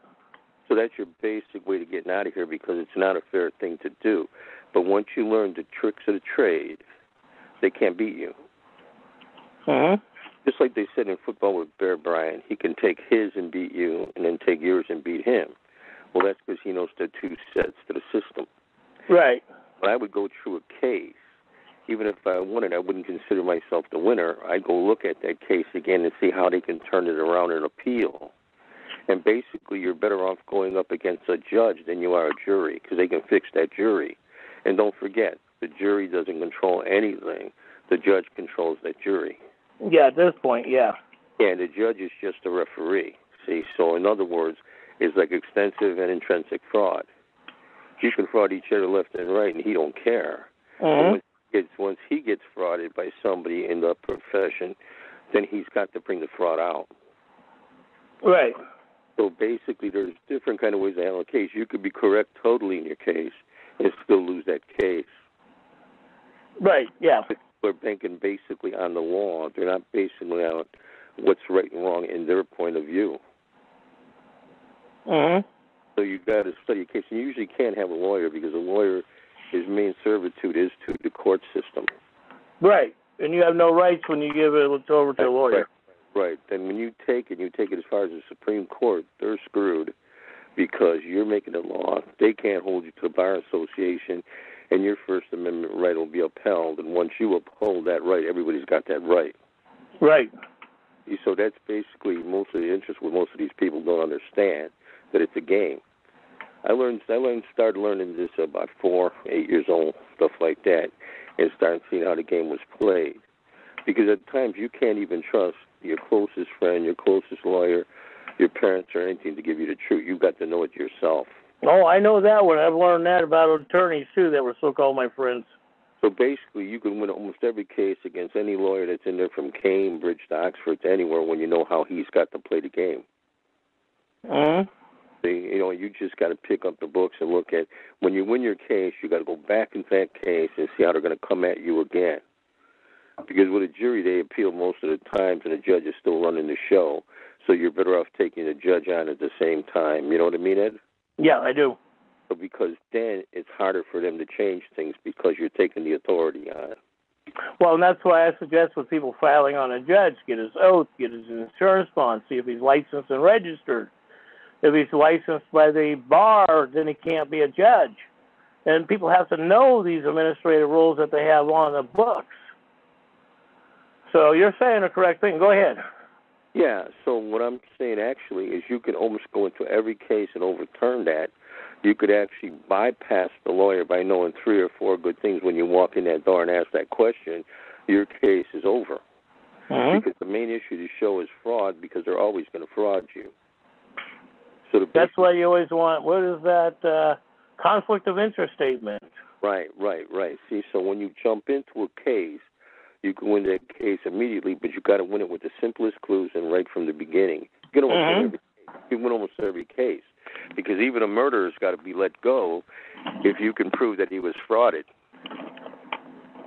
So that's your basic way to get out of here because it's not a fair thing to do. But once you learn the tricks of the trade, they can't beat you.
Mm-hmm.
Just like they said in football with Bear Bryant, he can take his and beat you and then take yours and beat him. Well, that's because he knows the 2 sets to the system.
Right.
But I would go through a case. Even if I won it, I wouldn't consider myself the winner. I'd go look at that case again and see how they can turn it around and appeal. And basically, you're better off going up against a judge than you are a jury because they can fix that jury. And don't forget, the jury doesn't control anything. The judge controls that jury.
Yeah, at this point, yeah.
And the judge is just a referee. See, so in other words, it's like extensive and intrinsic fraud. You can fraud each other left and right, and he don't care.
Mm-hmm.
Once he gets frauded by somebody in the profession, then he's got to bring the fraud out.
Right.
So basically, there's different kind of ways to handle a case. You could be correct totally in your case and still lose that case.
Right, yeah.
They're banking basically on the law. They're not basically on what's right and wrong in their point of view.
Mm-hmm.
So you've got to study a case. And you usually can't have a lawyer because a lawyer, his main servitude is to the court system.
Right. And you have no rights when you give it over to a lawyer.
Right. Then when you take it as far as the Supreme Court, they're screwed because you're making a law. They can't hold you to the Bar Association, and your First Amendment right will be upheld. And once you uphold that right, everybody's got that right.
Right.
So that's basically most of the interest what most of these people don't understand, that it's a game. I started learning this about 4, 8 years old, stuff like that, and started seeing how the game was played. Because at times you can't even trust your closest friend, your closest lawyer, your parents, or anything to give you the truth. You've got to know it yourself.
Oh, I know that one. I've learned that about attorneys, too, that were so-called my friends.
So basically, you can win almost every case against any lawyer that's in there from Cambridge to Oxford to anywhere when you know how he's got to play the game.
Mm-hmm.
You just got to pick up the books and look at, when you win your case, you got to go back into that case and see how they're going to come at you again. Because with a jury, they appeal most of the times, and the judge is still running the show. So you're better off taking the judge on at the same time. You know what I mean, Ed?
Yeah, I do.
So because then it's harder for them to change things because you're taking the authority on it.
Well, and that's why I suggest with people filing on a judge, get his oath, get his insurance bond, see if he's licensed and registered. If he's licensed by the bar, then he can't be a judge. And people have to know these administrative rules that they have on the books. So you're saying the correct thing. Go ahead.
Yeah, so what I'm saying actually is you can almost go into every case and overturn that. You could actually bypass the lawyer by knowing 3 or 4 good things when you walk in that door and ask that question. Your case is over. Because the main issue to show is fraud, because they're always going to fraud you. So
that's why you always want, what is that, conflict of interest statement?
Right. See, so when you jump into a case, you can win that case immediately, but you got to win it with the simplest clues and right from the beginning. You can win almost every case, because even a murderer's got to be let go if you can prove that he was frauded.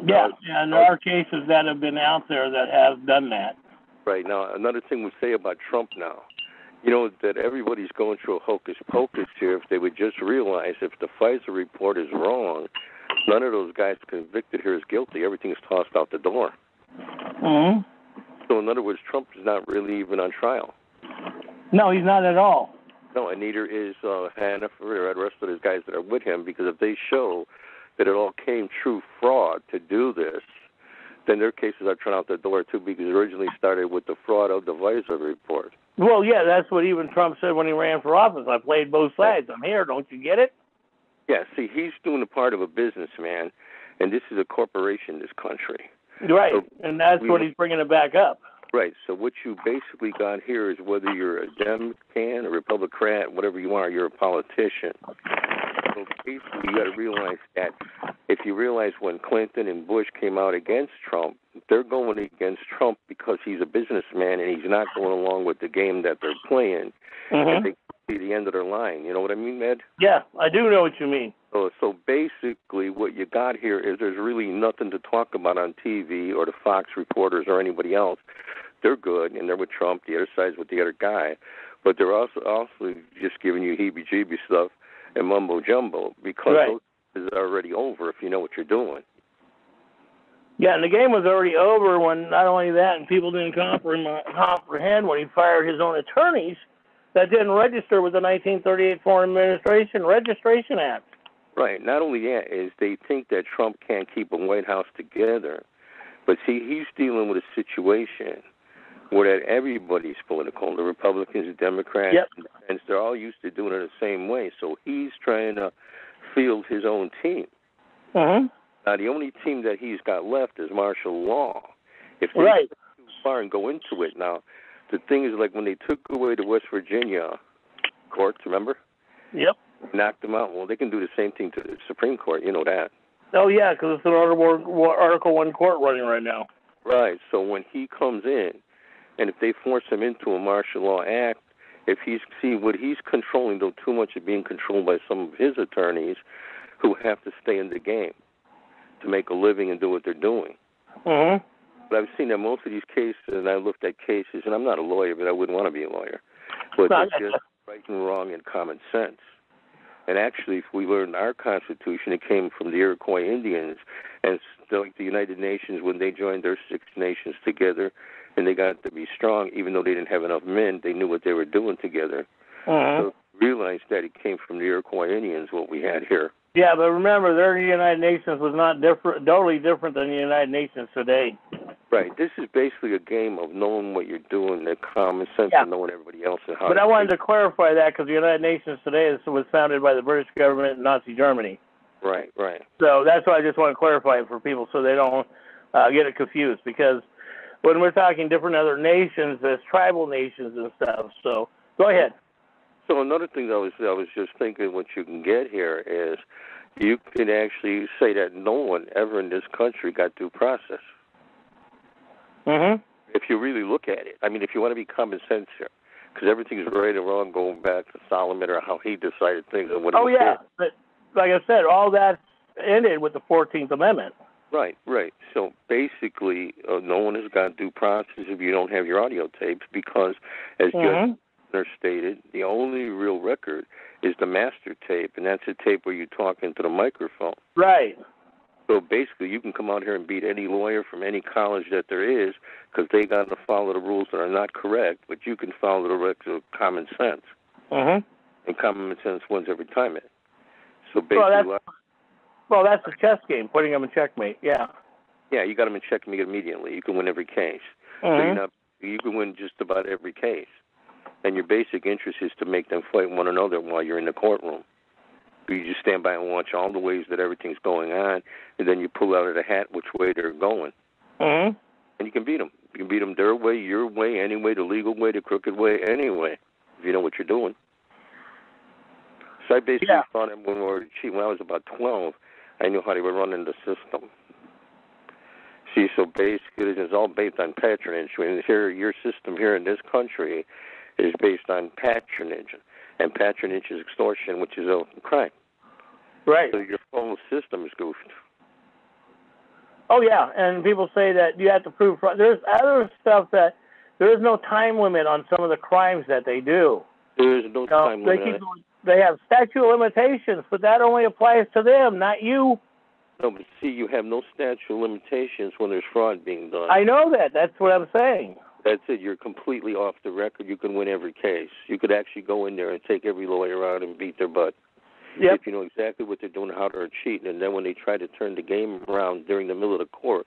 Yeah, and there are cases that have been out there that have done that.
Right. Now, another thing we say about Trump now, you know, that everybody's going through a hocus pocus here. If they would just realize if the Pfizer report is wrong, none of those guys convicted here is guilty. Everything's tossed out the door. So, in other words, Trump is not really even on trial.
No, he's not at all.
No, and neither is Hannaford or the rest of those guys that are with him, because if they show that it all came true fraud to do this, then their cases are thrown out the door, too, because it originally started with the fraud of the Pfizer report.
Well, yeah, that's what even Trump said when he ran for office. I played both sides. I'm here. Don't you get it?
Yeah, see, he's doing a part of a businessman, and this is a corporation, this country.
Right,
so
and that's what he's bringing it back up.
Right, so what you basically got here is whether you're a Democrat, a Republican, whatever you are, you're a politician. So basically you got to realize that if you realize when Clinton and Bush came out against Trump, they're going against Trump because he's a businessman and he's not going along with the game that they're playing. And they see the end of their line. You know what I mean, Ed?
Yeah, I do know what you mean.
So basically what you got here is there's really nothing to talk about on TV or the Fox reporters or anybody else. They're good, and they're with Trump. The other side's with the other guy. But they're also just giving you heebie-jeebie stuff and mumbo-jumbo, because those is already over if you know what you're doing.
Yeah, and the game was already over when not only that, and people didn't comprehend when he fired his own attorneys that didn't register with the 1938 Foreign Administration Registration Act.
Right. Not only that, is they think that Trump can't keep a White House together, but see, he's dealing with a situation where that everybody's political, the Republicans, the Democrats, and they're all used to doing it the same way. So he's trying to field his own team. Now, the only team that he's got left is martial law. If they go too far and go into it now, the thing is, like when they took away the West Virginia courts, remember?
Yep.
Knocked them out. Well, they can do the same thing to the Supreme Court. You know that.
Oh, yeah, because it's an Article I court running right now.
Right. So when he comes in, and if they force him into a martial law act, if what he's controlling, though, too much of being controlled by some of his attorneys who have to stay in the game to make a living and do what they're doing. But I've seen that most of these cases, and I looked at cases, and I'm not a lawyer, but I wouldn't want to be a lawyer, but they're just right and wrong and common sense. And actually, if we learned our Constitution, it came from the Iroquois Indians, and like the United Nations, when they joined their 6 nations together, and they got to be strong, even though they didn't have enough men, they knew what they were doing together. So realized that it came from the Iroquois Indians, what we had here.
Yeah, but remember, their United Nations was not totally different than the United Nations today.
Right. This is basically a game of knowing what you're doing, the common sense of knowing everybody else and how.
But I wanted to clarify that because the United Nations today was founded by the British government in Nazi Germany.
Right.
So that's why I just want to clarify it for people so they don't get it confused. Because when we're talking different other nations, there's tribal nations and stuff. So go ahead.
So another thing I was just thinking, what you can get here is you can actually say that no one ever in this country got due process. If you really look at it. I mean, if you want to be common sense here, because everything's right or wrong going back to Solomon or how he decided things and what he did.
But like I said, all that ended with the 14th Amendment.
Right. So basically, no one has got due process if you don't have your audio tapes, because as Judge stated, the only real record is the master tape, and that's a tape where you talk into the microphone. Right. So basically, you can come out here and beat any lawyer from any college that there is, because they got to follow the rules that are not correct, but you can follow the rules of common sense. And common sense wins every time. So basically,
well, that's a chess game, putting them in checkmate. Yeah.
Yeah, you got them in checkmate immediately. You can win every case. So you can win just about every case. And your basic interest is to make them fight one another while you're in the courtroom. You just stand by and watch all the ways that everything's going on, and then you pull out of the hat which way they're going.
Mm-hmm.
And you can beat them. You can beat them their way, your way, any way, the legal way, the crooked way, any way, if you know what you're doing. So I basically thought when I was about 12, I knew how they were running the system. See, so basically it's all based on patronage. And here, your system here in this country is based on patronage. And patronage is extortion, which is a crime.
Right.
So your whole system is goofed.
Oh, yeah, and people say that you have to prove fraud. There's other stuff that there is no time limit on some of the crimes that they do.
There is no time limit on it.
They have statute of limitations, but that only applies to them, not you.
No, but see, you have no statute of limitations when there's fraud being done.
I know that. That's what I'm saying.
That's it. You're completely off the record. You can win every case. You could actually go in there and take every lawyer out and beat their butt.
Yep.
If you know exactly what they're doing, how they're cheating, and then when they try to turn the game around during the middle of the court,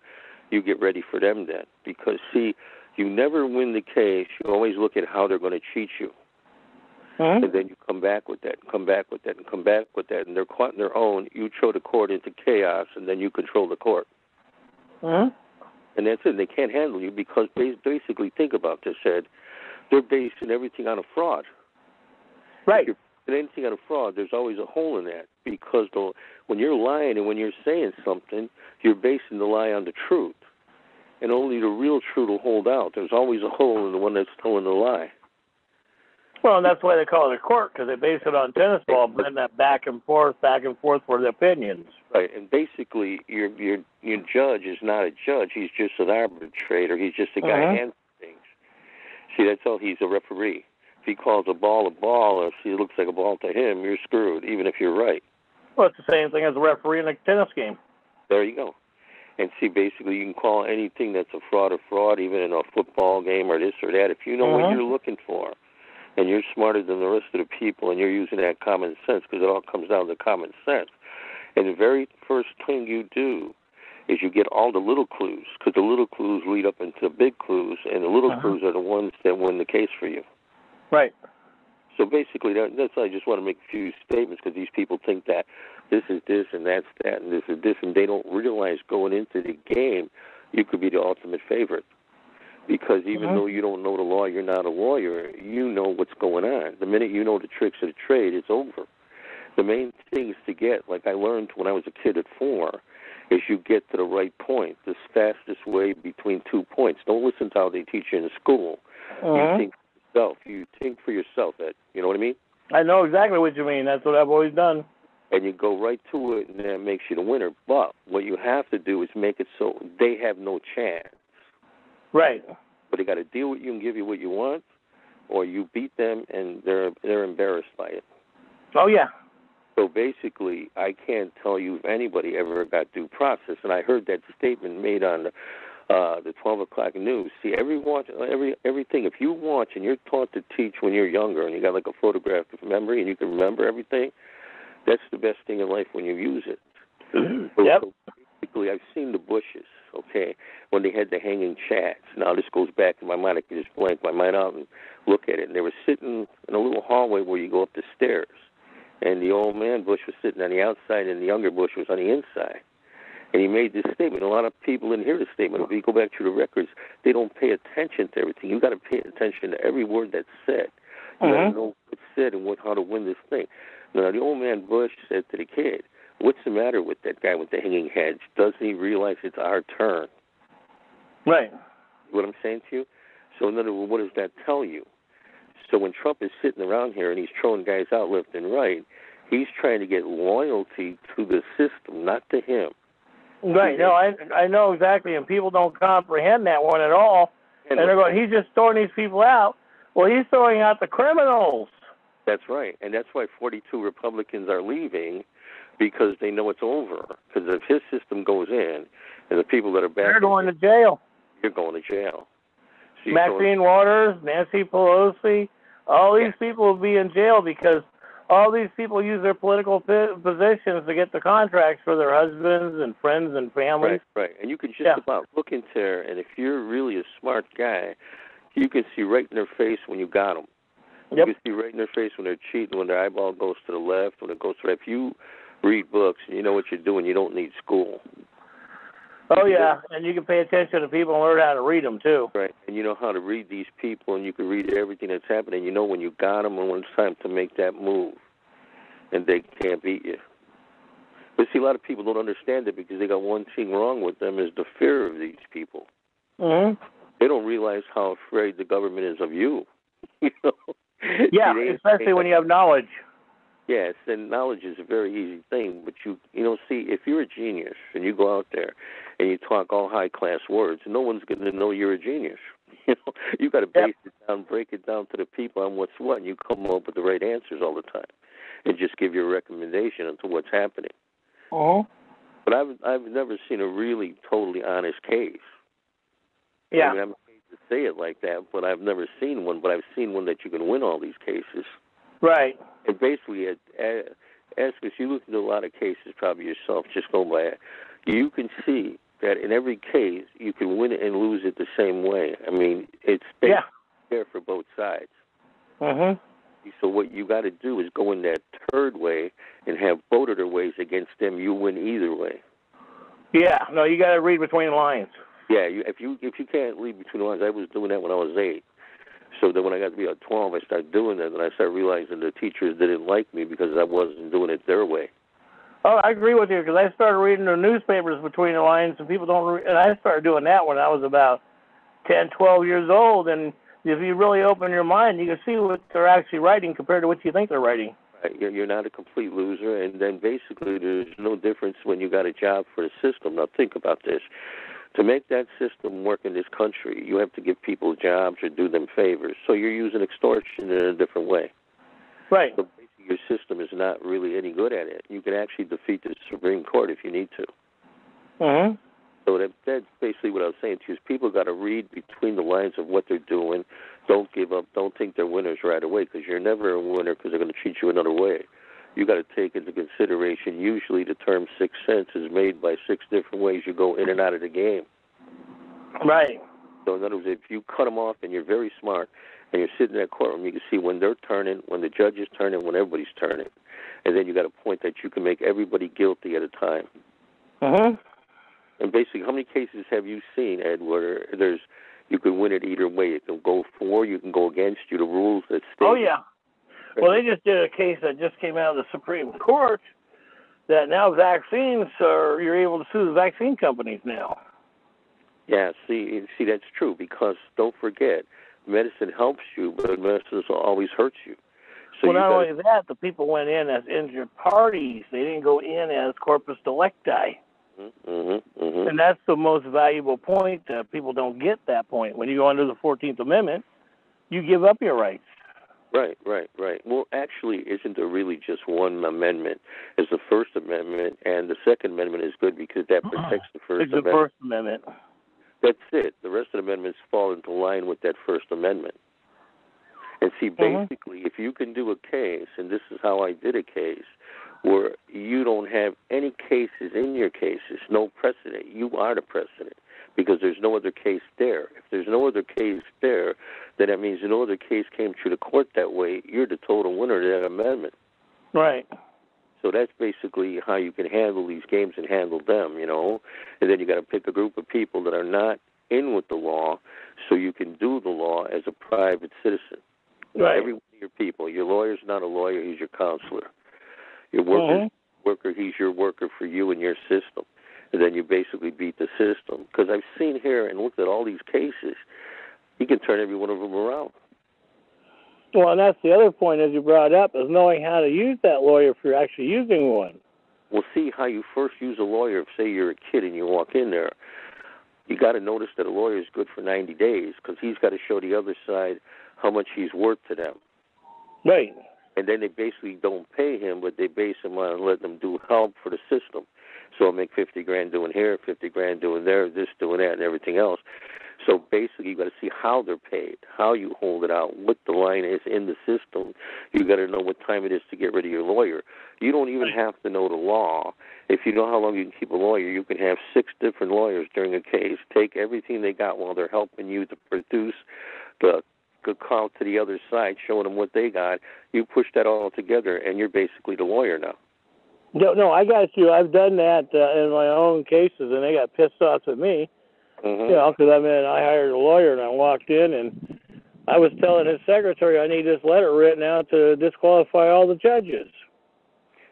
you get ready for them then. Because, see, you never win the case. You always look at how they're going to cheat you. Mm-hmm. And then you come back with that, and come back with that, and come back with that, and they're caught in their own. You throw the court into chaos, and then you control the court.
Mm-hmm.
And that's it. They can't handle you because basically, think about this, Ed. They're basing everything on a fraud.
Right.
If you're basing anything on a fraud, there's always a hole in that because when you're lying and when you're saying something, you're basing the lie on the truth. And only the real truth will hold out. There's always a hole in the one that's telling the lie.
Well, and that's why they call it a court, because they base it on tennis ball, but then that back and forth for the opinions.
Right, and basically your judge is not a judge. He's just an arbitrator. He's just a guy handling things. See, that's all. He's a referee. If he calls a ball, or if it looks like a ball to him, you're screwed, even if you're right.
Well, it's the same thing as a referee in a tennis game.
There you go. And see, basically, you can call anything that's a fraud, even in a football game or this or that, if you know what you're looking for. And you're smarter than the rest of the people, and you're using that common sense, because it all comes down to common sense. And the very first thing you do is you get all the little clues, because the little clues lead up into the big clues, and the little clues are the ones that win the case for you.
Right.
So basically, that's why I just want to make a few statements, because these people think that this is this, and that's that, and this is this, and they don't realize going into the game, you could be the ultimate favorite. Because even though you don't know the law, you're not a lawyer, you know what's going on. The minute you know the tricks of the trade, it's over. The main things to get, like I learned when I was a kid at 4, is you get to the right point, the fastest way between 2 points. Don't listen to how they teach you in school. You think for yourself. You think for yourself, Ed. You know what I mean?
I know exactly what you mean. That's what I've always done.
And you go right to it, and that makes you the winner. But what you have to do is make it so they have no chance.
Right.
But they got to deal with you and give you what you want, or you beat them and they're embarrassed by it.
Oh, yeah.
So basically, I can't tell you if anybody ever got due process. And I heard that statement made on the 12 o'clock news. See, everything, if you watch and you're taught to teach when you're younger and you got like a photographic memory and you can remember everything, that's the best thing in life when you use it.
Yep.
So basically, I've seen the Bushes, okay, when they had the hanging chads. Now, this goes back in my mind. I can just blank my mind out and look at it. And they were sitting in a little hallway where you go up the stairs. And the old man Bush was sitting on the outside, and the younger Bush was on the inside. And he made this statement. A lot of people didn't hear the statement. If you go back through the records, they don't pay attention to everything. You've got to pay attention to every word that's said. You got to know what's said and how to win this thing. Now, the old man Bush said to the kid, "What's the matter with that guy with the hanging heads? Doesn't he realize it's our turn?"
Right.
What I'm saying to you? So in other words, what does that tell you? So when Trump is sitting around here and he's throwing guys out left and right, he's trying to get loyalty to the system, not to him.
Right. No, I know exactly, and people don't comprehend that one at all. And they're going, he's just throwing these people out. Well, he's throwing out the criminals.
That's right. And that's why 42 Republicans are leaving, because they know it's over. Because if his system goes in, and the people that are back...
They're going to jail.
You're going to jail. So
Maxine Waters, Nancy Pelosi, all these people will be in jail because all these people use their political positions to get the contracts for their husbands and friends and families.
Right. And you can just about look into there, and if you're really a smart guy, You can see right in their face when you got them.
Yep.
You can see right in their face when they're cheating, when their eyeball goes to the left, when it goes to the left. If you read books and you know what you're doing, you don't need school.
Oh, yeah, and you can pay attention to people and learn how to read them, too.
Right, and you know how to read these people, and you can read everything that's happening. You know when you got them and when it's time to make that move, and they can't beat you. But see, a lot of people don't understand it because they got one thing wrong with them is the fear of these people.
Mm-hmm.
They don't realize how afraid the government is of you. You know?
Yeah, especially when you have knowledge.
Yes, and knowledge is a very easy thing. But see, if you're a genius and you go out there and you talk all high-class words, no one's going to know you're a genius. You got to base it down, break it down to the people on what's what, and you come up with the right answers all the time, and just give your recommendation onto what's happening.
Uh-huh.
But I've never seen a really totally honest case.
Yeah.
I mean, I'm afraid to say it like that, but I've never seen one. But I've seen one that you can win all these cases.
Right.
And basically, as you look into a lot of cases, probably yourself, just go by it, you can see that in every case you can win it and lose it the same way. I mean, it's fair for both sides.
Mm-hmm.
So what you got to do is go in that third way and have both of their ways against them. You win either way.
Yeah. No, you got to read between the lines.
Yeah. If you can't read between the lines, I was doing that when I was 8. So then when I got to be 12, I started doing that, and I started realizing the teachers didn't like me because I wasn't doing it their way.
Oh, I agree with you because I started reading the newspapers between the lines, and people don't. And I started doing that when I was about 10, 12 years old. And if you really open your mind, you can see what they're actually writing compared to what you think they're writing.
Right. You're not a complete loser, and then basically there's no difference when you got a job for the system. Now think about this. To make that system work in this country, you have to give people jobs or do them favors. So you're using extortion in a different way.
Right.
So basically your system is not really any good at it. You can actually defeat the Supreme Court if you need to.
Mm-hmm.
So that's basically what I was saying to you, is people got to read between the lines of what they're doing. Don't give up. Don't think they're winners right away, because you're never a winner because they're going to treat you another way. You got to take into consideration, usually the term 6 cents is made by 6 different ways you go in and out of the game.
Right.
So in other words, if you cut them off and you're very smart and you're sitting in that courtroom, you can see when they're turning, when the judge is turning, when everybody's turning. And then you got a point that you can make everybody guilty at a time.
Mm-hmm.
And basically, how many cases have you seen, Ed, where you can win it either way? It can go for you, can go against you, the rules that state.
Oh, yeah. Well, they just did a case that just came out of the Supreme Court that now vaccines you're able to sue the vaccine companies now.
Yeah, see, that's true, because don't forget, medicine helps you, but medicine always hurts you. So
well, not only that, the people went in as injured parties. They didn't go in as corpus delicti.
Mm-hmm, mm-hmm.
And that's the most valuable point. People don't get that point. When you go under the 14th Amendment, you give up your rights.
Right. Well, actually, isn't there really just one amendment? It's the First Amendment, and the Second Amendment is good because that protects the First Amendment.
It's the First Amendment.
That's it. The rest of the amendments fall into line with that First Amendment. And see, basically, if you can do a case, and this is how I did a case, where you don't have any cases in your cases, no precedent, you are the precedent, because there's no other case there. If there's no other case there, then that means no other case came through the court that way. You're the total winner of that amendment.
Right.
So that's basically how you can handle these games and handle them, And then you got to pick a group of people that are not in with the law, so you can do the law as a private citizen.
Right.
Every one of your people. Your lawyer's not a lawyer; he's your counselor. Your worker, he's your worker for you and your system. And then you basically beat the system. Because I've seen here and looked at all these cases, you can turn every one of them around.
Well, and that's the other point, as you brought up, is knowing how to use that lawyer if you're actually using one.
Well, see how you first use a lawyer. If, say, you're a kid and you walk in there, you got to notice that a lawyer is good for 90 days because he's got to show the other side how much he's worth to them.
Right.
And then they basically don't pay him, but they base him on letting them do help for the system. So I'll make $50,000 doing here, $50,000 doing there, this, doing that, and everything else. So basically, you got to see how they're paid, how you hold it out, what the line is in the system. You got to know what time it is to get rid of your lawyer. You don't even have to know the law. If you know how long you can keep a lawyer, you can have 6 different lawyers during a case, take everything they got while they're helping you to produce the call to the other side, showing them what they got. You push that all together, and you're basically the lawyer now.
No, I got you. I've done that in my own cases, and they got pissed off at me.
Mm-hmm.
You know, because I hired a lawyer, and I walked in, and I was telling his secretary I need this letter written out to disqualify all the judges.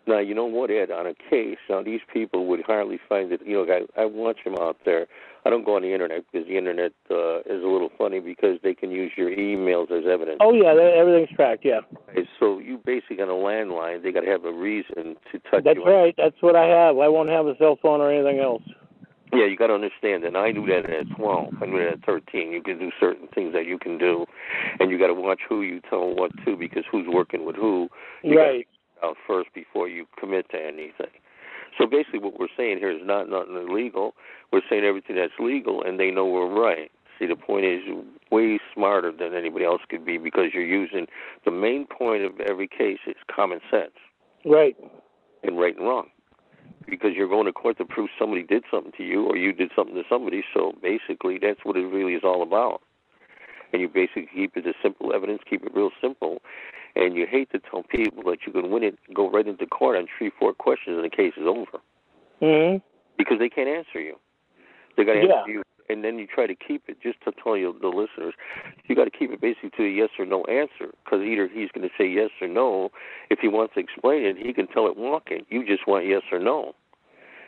Now, you know what, Ed, on a case, now these people would hardly find it, you know, I watch them out there. I don't go on the Internet because the Internet is a little funny because they can use your emails as evidence.
Oh, yeah, everything's tracked, yeah.
Okay, so you basically on a landline, they got to have a reason to touch
That's
you.
That's right. That's what I have. I won't have a cell phone or anything else.
Yeah, you got to understand that. I knew that at 12. I knew that at 13. You can do certain things that you can do, and you got to watch who you tell what to because who's working with who. You
right.
Out first before you commit to anything. So basically what we're saying here is not nothing illegal. We're saying everything that's legal, and they know we're right. See, the point is you're way smarter than anybody else could be because you're using the main point of every case is common sense.
Right.
And right and wrong. Because you're going to court to prove somebody did something to you or you did something to somebody. So basically that's what it really is all about. And you basically keep it as simple evidence, keep it real simple. And you hate to tell people that you can win it, go right into court on 3-4 questions and the case is over.
Mm-hmm.
Because they can't answer you. They got to answer you, and then you try to keep it, just to tell you, the listeners, you got to keep it basically to a yes or no answer. Because either he's going to say yes or no. If he wants to explain it, he can tell it walking. You just want yes or no.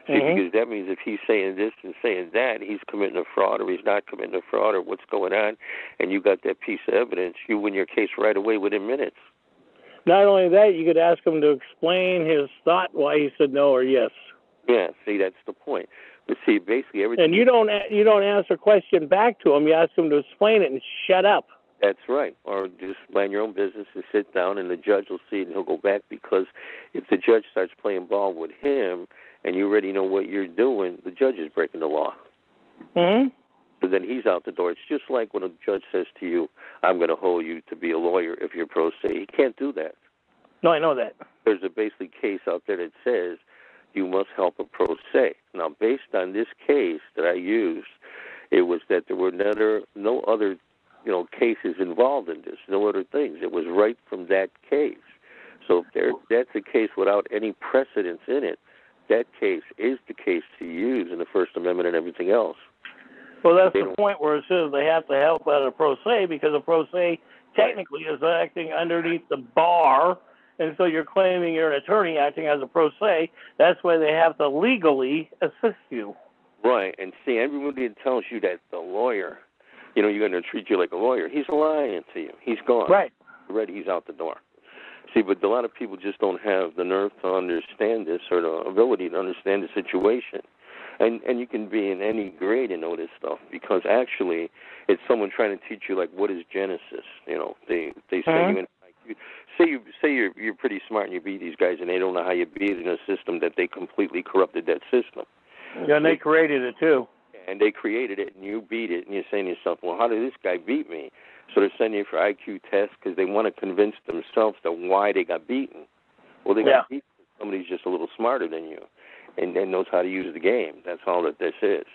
See, because that means if he's saying this and saying that, he's committing a fraud or he's not committing a fraud or what's going on, and you got that piece of evidence, you win your case right away within minutes.
Not only that, you could ask him to explain his thought why he said no or yes.
Yeah, see, that's the point. But see, basically everything.
And you don't answer a question back to him. You ask him to explain it and shut up.
That's right. Or just mind your own business and sit down, and the judge will see it, and he'll go back. Because if the judge starts playing ball with him, and you already know what you're doing, the judge is breaking the law.
Mm-hmm.
So then he's out the door. It's just like when a judge says to you, I'm going to hold you to be a lawyer if you're pro se. He can't do that.
No, I know that. There's
a basically case out there that says you must help a pro se. Now, based on this case that I used, it was that there were no other cases involved in this, no other things. It was right from that case. So if that's a case without any precedence in it, that case is the case to use in the First Amendment and everything else.
Well, that's the point where it says they have to help out a pro se because a pro se technically is acting underneath the bar, and so you're claiming you're an attorney acting as a pro se. That's why they have to legally assist you.
Right, and see, everybody tells you that the lawyer, you're going to treat you like a lawyer. He's lying to you. He's gone.
Right.
Already he's out the door. See, but a lot of people just don't have the nerve to understand this or the ability to understand the situation. And you can be in any grade and know this stuff because actually it's someone trying to teach you, like, what is Genesis? They say you're pretty smart and you beat these guys and they don't know how you beat it in a system that they completely corrupted that system.
Yeah, and they created it too.
And they created it and you beat it and you're saying to yourself, well, how did this guy beat me? So they're sending you for IQ tests because they want to convince themselves that why they got beaten. Well, they got beaten because somebody's just a little smarter than you and knows how to use the game. That's all that this is.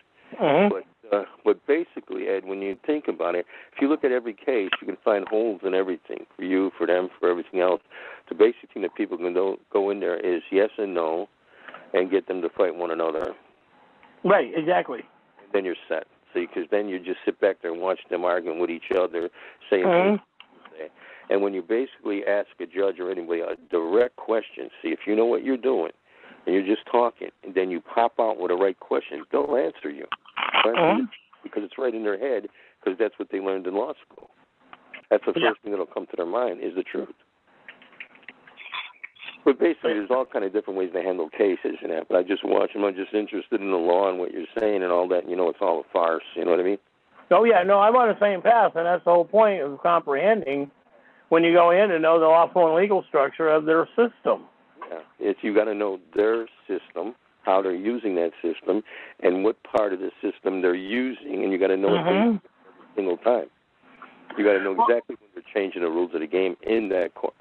Mm-hmm.
But basically, Ed, when you think about it, if you look at every case, you can find holes in everything, for you, for them, for everything else. The basic thing that people can go in there is yes and no and get them to fight one another.
Right, exactly.
And then you're set. See, because then you just sit back there and watch them arguing with each other, saying things. And when you basically ask a judge or anybody a direct question, see, if you know what you're doing and you're just talking, and then you pop out with a right question, they'll answer you. Because it's right in their head, because that's what they learned in law school. That's the first thing that'll come to their mind is the truth. But basically, there's all kind of different ways to handle cases and that. But I just watch them. I'm just interested in the law and what you're saying and all that. It's all a farce. You know what I mean?
Oh, yeah. No, I'm on the same path, and that's the whole point of comprehending when you go in to know the lawful and legal structure of their system.
Yeah. You got to know their system, how they're using that system, and what part of the system they're using, and you got to know it every single time. You got to know exactly when they're changing the rules of the game in that court.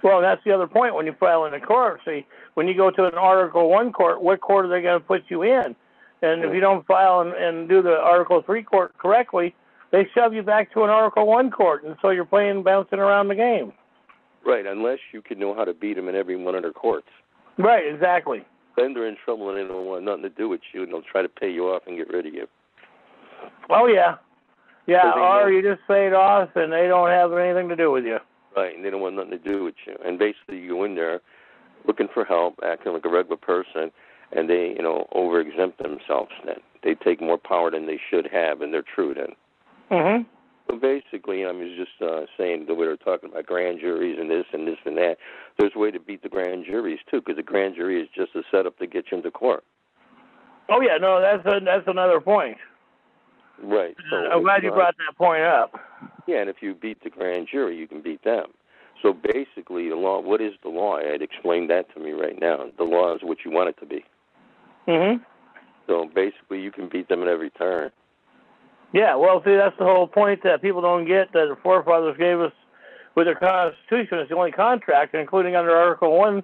Well, that's the other point when you file in a court. See, when you go to an Article I court, what court are they going to put you in? And if you don't file and do the Article III court correctly, they shove you back to an Article I court, and so you're playing bouncing around the game.
Right, unless you can know how to beat them in every one of their courts.
Right, exactly.
Then they're in trouble and they don't want nothing to do with you, and they'll try to pay you off and get rid of you.
Oh, yeah. Yeah, or
know.
you just fade off and they don't have anything to do with you.
Right, and they don't want nothing to do with you. And basically you go in there looking for help, acting like a regular person, and they, over-exempt themselves then. They take more power than they should have, and they're true then.
Mm-hmm.
So basically, I was just saying that we were talking about grand juries and this and that. There's a way to beat the grand juries, too, because the grand jury is just a setup to get you into court.
Oh, yeah, no, that's another point.
Right. So
I'm glad you brought that point up.
Yeah, and if you beat the grand jury, you can beat them. So basically, the law, what is the law? I'd explain that to me right now. The law is what you want it to be.
Mm-hmm.
So basically, you can beat them at every turn.
Yeah, well, see, that's the whole point that people don't get that the forefathers gave us with their Constitution. It's the only contract, including under Article I,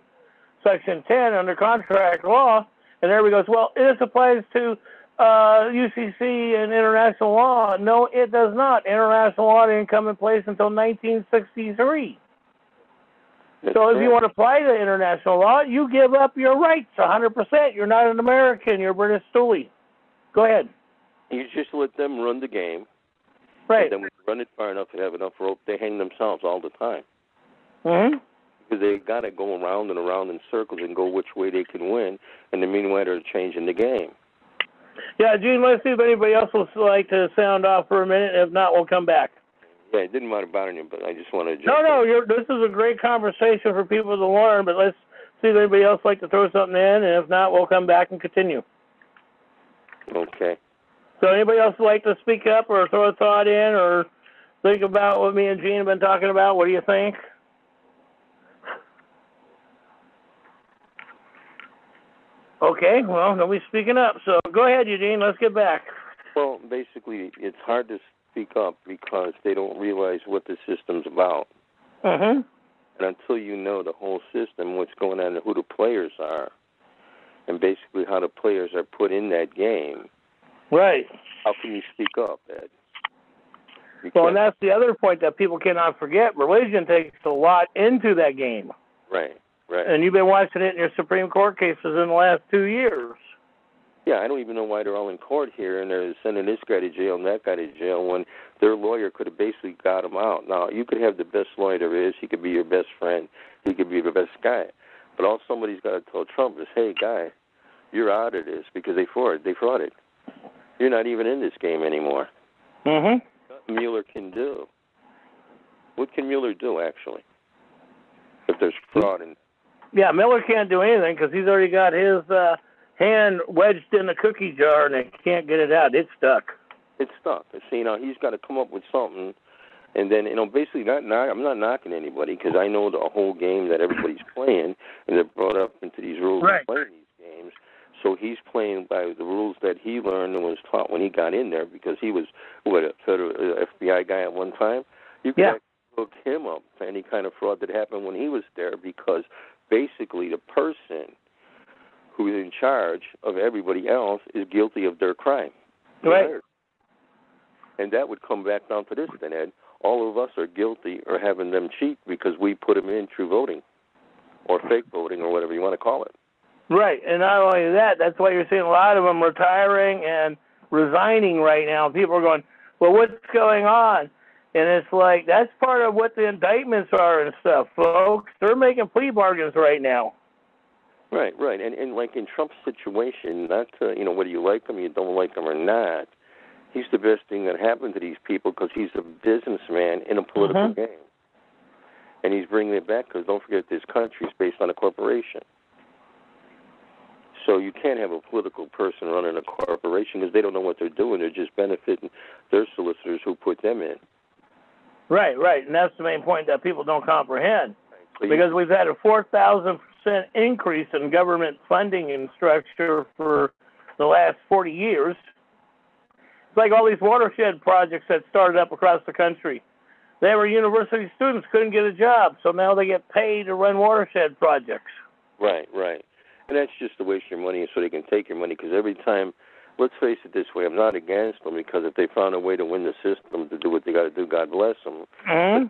Section 10, under contract law. And everybody goes, well, this applies to UCC and international law. No, it does not. International law didn't come in place until 1963. So if you want to apply to international law, you give up your rights 100%. You're not an American. You're a British stoolie. Go ahead.
You just let them run the game.
Right.
And then when you run it far enough and have enough rope, they hang themselves all the time.
Mm-hmm.
Because they got to go around and around in circles and go which way they can win. And in the meanwhile, they're changing the game.
Yeah, Gene, let's see if anybody else would like to sound off for a minute. If not, we'll come back.
Yeah, it didn't want to bother you, but I just wanted to...
No, this is a great conversation for people to learn, but let's see if anybody else would like to throw something in, and if not, we'll come back and continue.
Okay.
So anybody else would like to speak up or throw a thought in or think about what me and Gene have been talking about? What do you think? Okay, well, nobody's speaking up, so go ahead, Eugene. Let's get back.
Well, basically, it's hard to speak up because they don't realize what the system's about.
Mm-hmm.
And until you know the whole system, what's going on, and who the players are, and basically how the players are put in that game,
right?
How can you speak up, Ed?
Well, and that's the other point that people cannot forget. Religion takes a lot into that game.
Right, right.
And you've been watching it in your Supreme Court cases in the last 2 years.
Yeah, I don't even know why they're all in court here, and they're sending this guy to jail and that guy to jail when their lawyer could have basically got them out. Now, you could have the best lawyer there is. He could be your best friend. He could be the best guy. But all somebody's got to tell Trump is, hey, guy, you're out of this because they frauded. You're not even in this game anymore.
Mm-hmm.
What Mueller can do. What can Mueller do, actually, if there's fraud?
Yeah, Miller can't do anything because he's already got his hand wedged in the cookie jar and he can't get it out. It's stuck.
It's stuck. See, he's got to come up with something. And then, basically, I'm not knocking anybody because I know the whole game that everybody's playing, and they're brought up into these rules of playing these games. So he's playing by the rules that he learned and was taught when he got in there because he was, a federal FBI guy at one time. You can hook him up for any kind of fraud that happened when he was there because basically the person who is in charge of everybody else is guilty of their crime.
Right.
And that would come back down to this then, Ed. All of us are guilty or having them cheat because we put them in through voting or fake voting or whatever you want to call it.
Right, and not only that, that's why you're seeing a lot of them retiring and resigning right now. People are going, well, what's going on? And it's like, that's part of what the indictments are and stuff, folks. They're making plea bargains right now.
Right. And like in Trump's situation, not to, whether you like him, you don't like him or not, he's the best thing that happened to these people because he's a businessman in a political game. And he's bringing it back because don't forget this country is based on a corporation. So you can't have a political person running a corporation because they don't know what they're doing. They're just benefiting their solicitors who put them in. Right.
And that's the main point that people don't comprehend. So because we've had a 4,000% increase in government funding and structure for the last 40 years. It's like all these watershed projects that started up across the country. They were university students, couldn't get a job, so now they get paid to run watershed projects.
Right. And that's just to waste your money so they can take your money because every time let's face it this way, I'm not against them, because if they found a way to win the system to do what they got to do, God bless them.
Mm-hmm.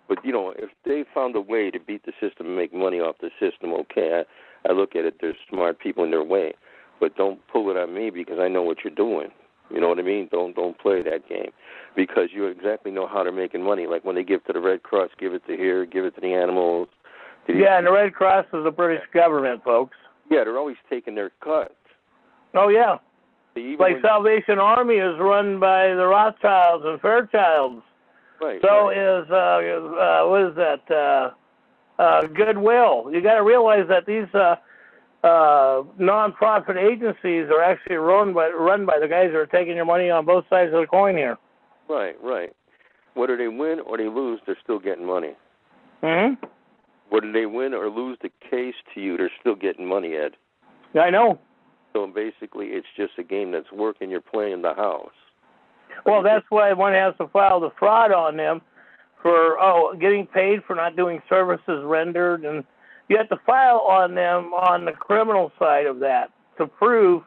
But, you know, if they found a way to beat the system and make money off the system, okay, I look at it, there's smart people in their way. But don't pull it on me, because I know what you're doing. You know what I mean? Don't play that game, because you exactly know how they're making money. Like when they give to the Red Cross, give it to here, give it to the animals.
Yeah, and the Red Cross is the British government, folks.
Yeah, they're always taking their cut.
Oh, yeah.
Like
Salvation Army is run by the Rothschilds and Fairchilds.
Right.
So
right.
is, what is that, Goodwill. You got to realize that these non-profit agencies are actually run by the guys that are taking your money on both sides of the coin here.
Right, right. Whether they win or they lose, they're still getting money.
Mm-hmm.
Whether they win or lose the case to you, they're still getting money, Ed.
Yeah, I know.
So basically, it's just a game that's working. You're playing the house.
Well, that's why one has to file the fraud on them for getting paid for not doing services rendered, and you have to file on them on the criminal side of that to prove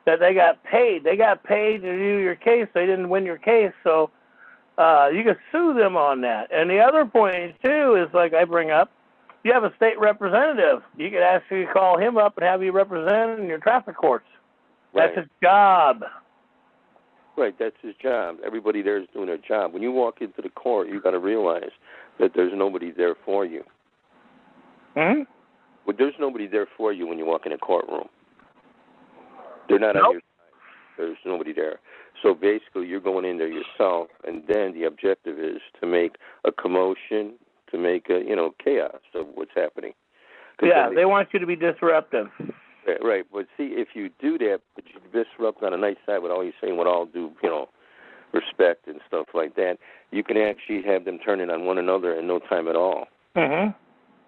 that they got paid. They got paid to do your case. They didn't win your case, so you can sue them on that. And the other point, too, is like I bring up, you have a state representative. You could actually call him up and have you represented in your traffic courts. That's
Right.
his job.
Right, that's his job. Everybody there is doing their job. When you walk into the court, you got to realize that there's nobody there for you.
Hmm?
Well, there's nobody there for you when you walk in a courtroom. They're not
Nope.
on your side. There's nobody there. So basically, you're going in there yourself, and then the objective is to make a commotion, to make a, chaos of what's happening.
Yeah, they want you to be disruptive.
Right, but see, if you do that, but you disrupt on a nice side with all you saying, with all due, respect and stuff like that, you can actually have them turning on one another in no time at all.
Mm-hmm.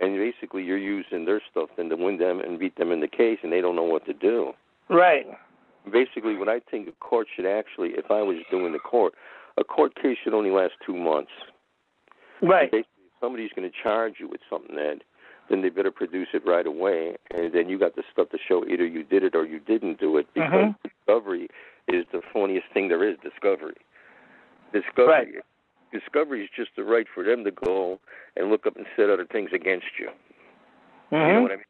And basically, you're using their stuff then to win them and beat them in the case, and they don't know what to do.
Right.
Basically, what I think a court should actually, if I was doing the court, a court case should only last 2 months.
Right.
Basically, if somebody's going to charge you with something, Ed, then they better produce it right away, and then you got the stuff to show either you did it or you didn't do it, because discovery is the funniest thing there is, discovery.
Right.
Discovery is just the right for them to go and look up and set other things against you.
Mm-hmm.
You know what I mean?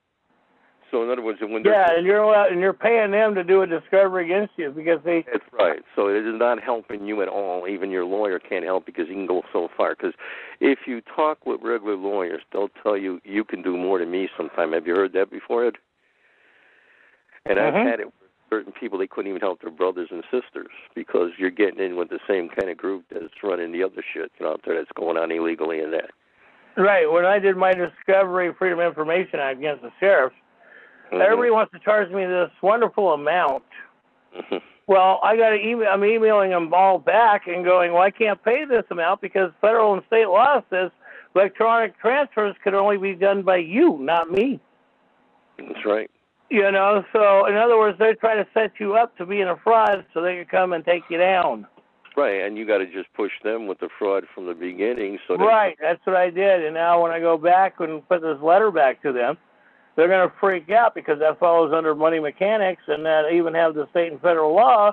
So in other words, when
and you're paying them to do a discovery against you because they.
That's right. So it is not helping you at all. Even your lawyer can't help because he can go so far. Because if you talk with regular lawyers, they'll tell you you can do more than me sometime. Have you heard that before, Ed? And I've had it with certain people, they couldn't even help their brothers and sisters because you're getting in with the same kind of group that's running the other shit out there that's going on illegally and that. Right.
When I did my discovery Freedom of Information Act against the sheriffs, everybody wants to charge me this wonderful amount. Well, I got I'm emailing them all back and going, well, I can't pay this amount because federal and state law says electronic transfers could only be done by you, not me.
That's right.
So in other words, they're trying to set you up to be in a fraud so they can come and take you down.
Right, and you got to just push them with the fraud from the beginning.
Right, that's what I did. And now when I go back and put this letter back to them, they're going to freak out because that falls under money mechanics, and that even have the state and federal law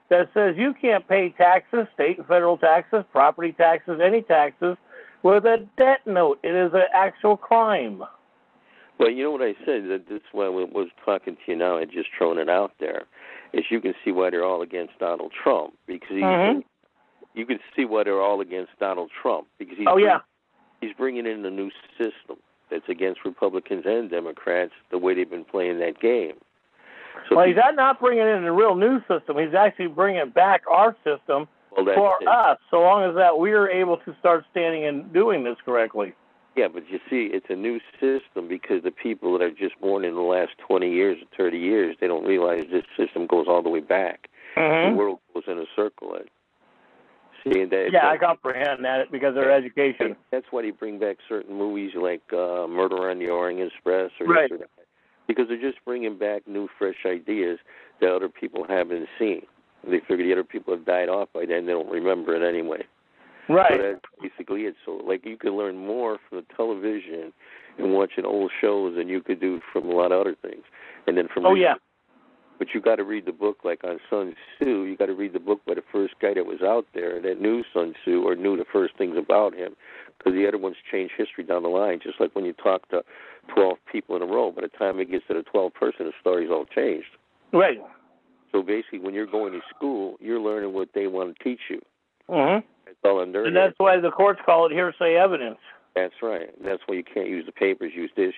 that says you can't pay taxes, state and federal taxes, property taxes, any taxes, with a debt note. It is an actual crime.
Well, you know what I said? That's why I was talking to you now and just throwing it out there, is you can see why they're all against Donald Trump. Because you can see why they're all against Donald Trump. Because he's bringing in a new system that's against Republicans and Democrats, the way they've been playing that game. So
well, he's not bringing in a real new system. He's actually bringing back our system for us, so long as that we're able to start standing and doing this correctly.
Yeah, but you see, it's a new system because the people that are just born in the last 20 years or 30 years, they don't realize this system goes all the way back. The world goes in a circle. See,
I comprehend that because of their education.
That's why they bring back certain movies like Murder on the Orient Express or
right.
this or that, because they're just bringing back new, fresh ideas that other people haven't seen. They figure the other people have died off by then; they don't remember it anyway.
Right.
So that's basically it. So, you can learn more from the television and watching old shows than you could do from a lot of other things. And then from But you got to read the book like on Sun Tzu. You got to read the book by the first guy that was out there that knew Sun Tzu or knew the first things about him, because the other ones change history down the line. Just like when you talk to 12 people in a row, by the time it gets to the 12th person, the story's all changed.
Right.
So basically, when you're going to school, you're learning what they want to teach you.
Mm-hmm.
That's all under.
And that's why the courts call it hearsay evidence.
That's right. That's why you can't use the papers, use this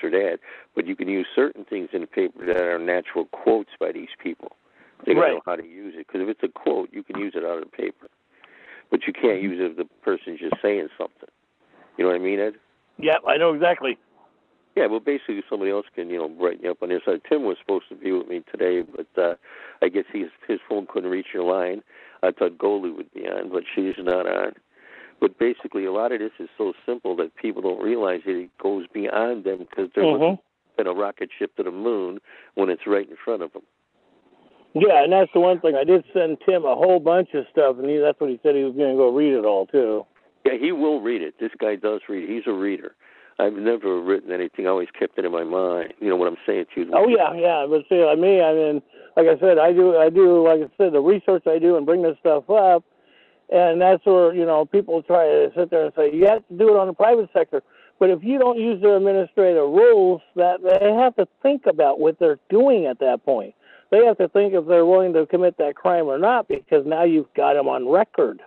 or that. But you can use certain things in the paper that are natural quotes by these people. They don't know how to use it. Because if it's a quote, you can use it out of the paper. But you can't use it if the person's just saying something. You know what I mean, Ed?
Yep, I know exactly.
Yeah, well, basically somebody else can, brighten you up on this. Tim was supposed to be with me today, but I guess his phone couldn't reach your line. I thought Goldie would be on, but she's not on. But basically, a lot of this is so simple that people don't realize it goes beyond them, because they're looking at a rocket ship to the moon when it's right in front of them.
Yeah, and that's the one thing. I did send Tim a whole bunch of stuff, and that's what he said he was going to go read it all, too.
Yeah, he will read it. This guy does read it. He's a reader. I've never written anything. I always kept it in my mind. You know what I'm saying to you?
Oh, yeah. But see, I mean, like I said, I do, like I said, the research I do and bring this stuff up. And that's where, people try to sit there and say, you have to do it on the private sector. But if you don't use their administrative rules, that they have to think about what they're doing at that point. They have to think if they're willing to commit that crime or not, because now you've got them on record.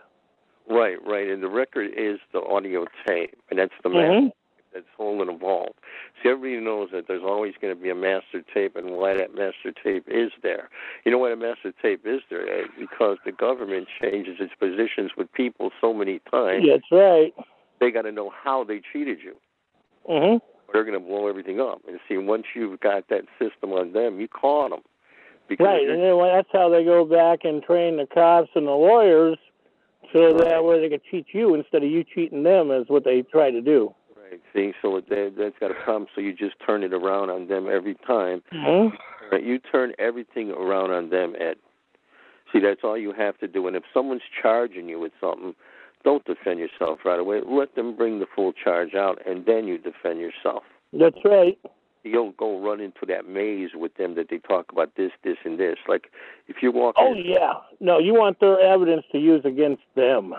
Right.
And the record is the audio tape, and that's the master that's holding involved. See, everybody knows that there's always going to be a master tape, and why that master tape is there. You know why the master tape is there, Ed? Because the government changes its positions with people so many times.
That's right.
They got to know how they cheated you.
Mm-hmm.
Or they're going to blow everything up. And see, once you've got that system on them, you caught them.
Right, and then that's how they go back and train the cops and the lawyers, so that way they can cheat you instead of you cheating them, is what they try to do.
Right, see, so that's got a problem, so you just turn it around on them every time.
Mm-hmm.
You turn everything around on them, Ed. See, that's all you have to do. And if someone's charging you with something, don't defend yourself right away. Let them bring the full charge out, and then you defend yourself.
That's right.
You don't go run into that maze with them that they talk about this, and this. Like, if you're walking...
Oh, yeah. No, you want their evidence to use against them.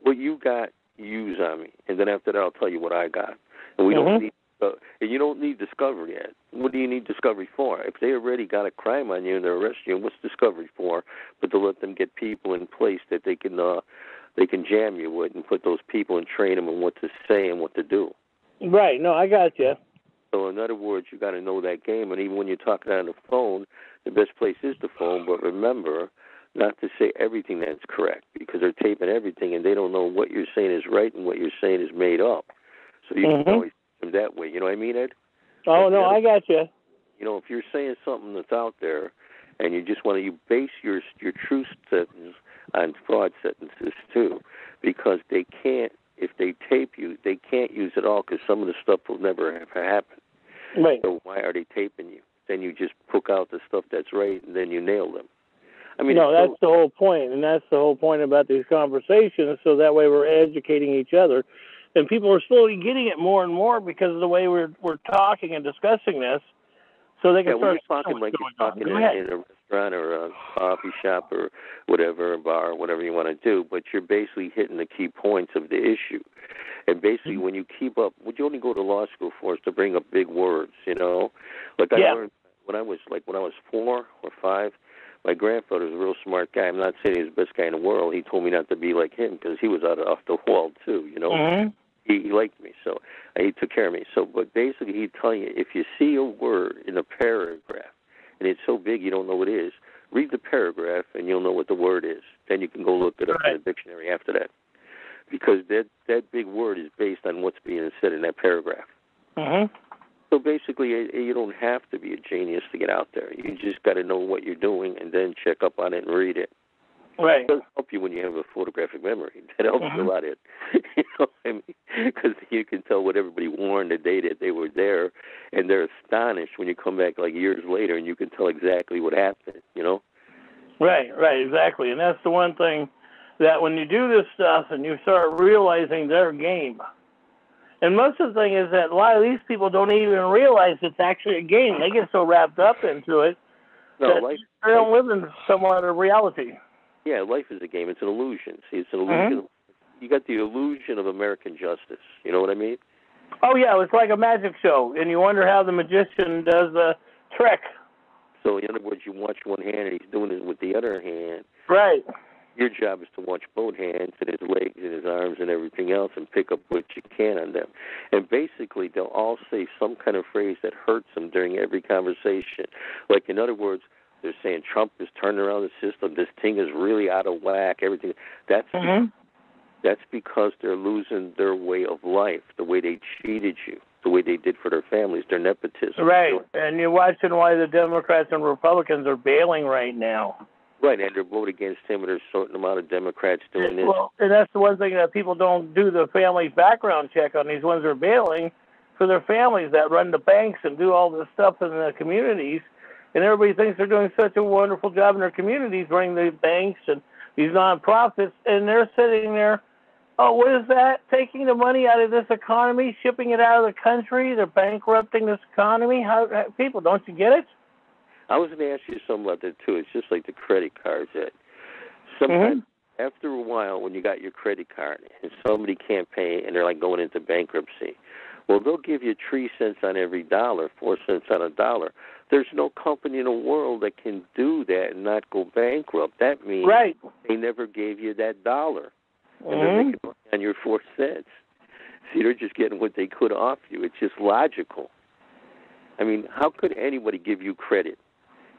What you got, use on me. And then after that, I'll tell you what I got. And we don't need... and you don't need discovery yet. What do you need discovery for? If they already got a crime on you and they're arresting you, what's discovery for? But to let them get people in place that they can jam you with and put those people and train them on what to say and what to do.
Right. No, I got you.
So in other words, you got to know that game. And even when you're talking on the phone, the best place is the phone. But remember not to say everything that's correct, because they're taping everything and they don't know what you're saying is right and what you're saying is made up. So you can always them that way. You know what I mean, Ed?
Oh, no, I got you.
If you're saying something that's out there and you just want to, you base your truth sentence on fraud sentences too, because they can't, if they tape you, they can't use it all, because some of the stuff will never happen.
Right.
So why are they taping you? Then you just poke out the stuff that's right, and then you nail them. I mean,
no, that's the whole point, and that's the whole point about these conversations, so that way we're educating each other. And people are slowly getting it more and more because of the way we're talking and discussing this, so they can start
talking like you're talking in a restaurant or a coffee shop or whatever, a bar, whatever you want to do, but you're basically hitting the key points of the issue. And basically, when you keep up, what you only go to law school for is to bring up big words, Like I learned when I was 4 or 5. My grandfather was a real smart guy. I'm not saying he's the best guy in the world. He told me not to be like him because he was off the wall too, He liked me, so he took care of me. So, but basically, he'd tell you, if you see a word in a paragraph and it's so big you don't know what it is, read the paragraph and you'll know what the word is. Then you can go look it up in the dictionary after that, because that big word is based on what's being said in that paragraph. So basically, you don't have to be a genius to get out there. You just got to know what you're doing and then check up on it and read it.
Right.
It does help you when you have a photographic memory. That helps you a lot, because you can tell what everybody wore on the day that they were there, and they're astonished when you come back like years later and you can tell exactly what happened,
Right, exactly. And that's the one thing that when you do this stuff and you start realizing their game, and most of the thing is that a lot of these people don't even realize it's actually a game. They get so wrapped up into it
No, life.
They don't live in somewhat of reality.
Yeah, life is a game. It's an illusion. See, it's an illusion.
Mm-hmm.
You got the illusion of American justice. You know what I mean?
Oh yeah, it's like a magic show, and you wonder how the magician does the trick.
So in other words, you watch one hand and he's doing it with the other hand.
Right.
Your job is to watch both hands and his legs and his arms and everything else and pick up what you can on them. And basically, they'll all say some kind of phrase that hurts them during every conversation. Like, in other words, they're saying Trump is turning around the system. This thing is really out of whack. Everything. That's because they're losing their way of life, the way they cheated you, the way they did for their families, their nepotism.
Right. And you're watching why the Democrats and Republicans are bailing right now.
Right, and they're voting against him, and there's a certain amount of Democrats doing this.
Well, and that's the one thing that people don't do the family background check on these ones that are bailing for their families that run the banks and do all this stuff in the communities. And everybody thinks they're doing such a wonderful job in their communities running the banks and these nonprofits, and they're sitting there, oh, what is that? Taking the money out of this economy, shipping it out of the country, they're bankrupting this economy? How people, don't you get it?
I was going to ask you something about that, too. It's just like the credit cards. That sometimes, after a while, when you got your credit card and somebody can't pay and they're like going into bankruptcy, well, they'll give you 3 cents on every dollar, 4 cents on a dollar. There's no company in the world that can do that and not go bankrupt. That means they never gave you that dollar. And they're making money on your 4 cents. See, they're just getting what they could off you. It's just logical. I mean, how could anybody give you credit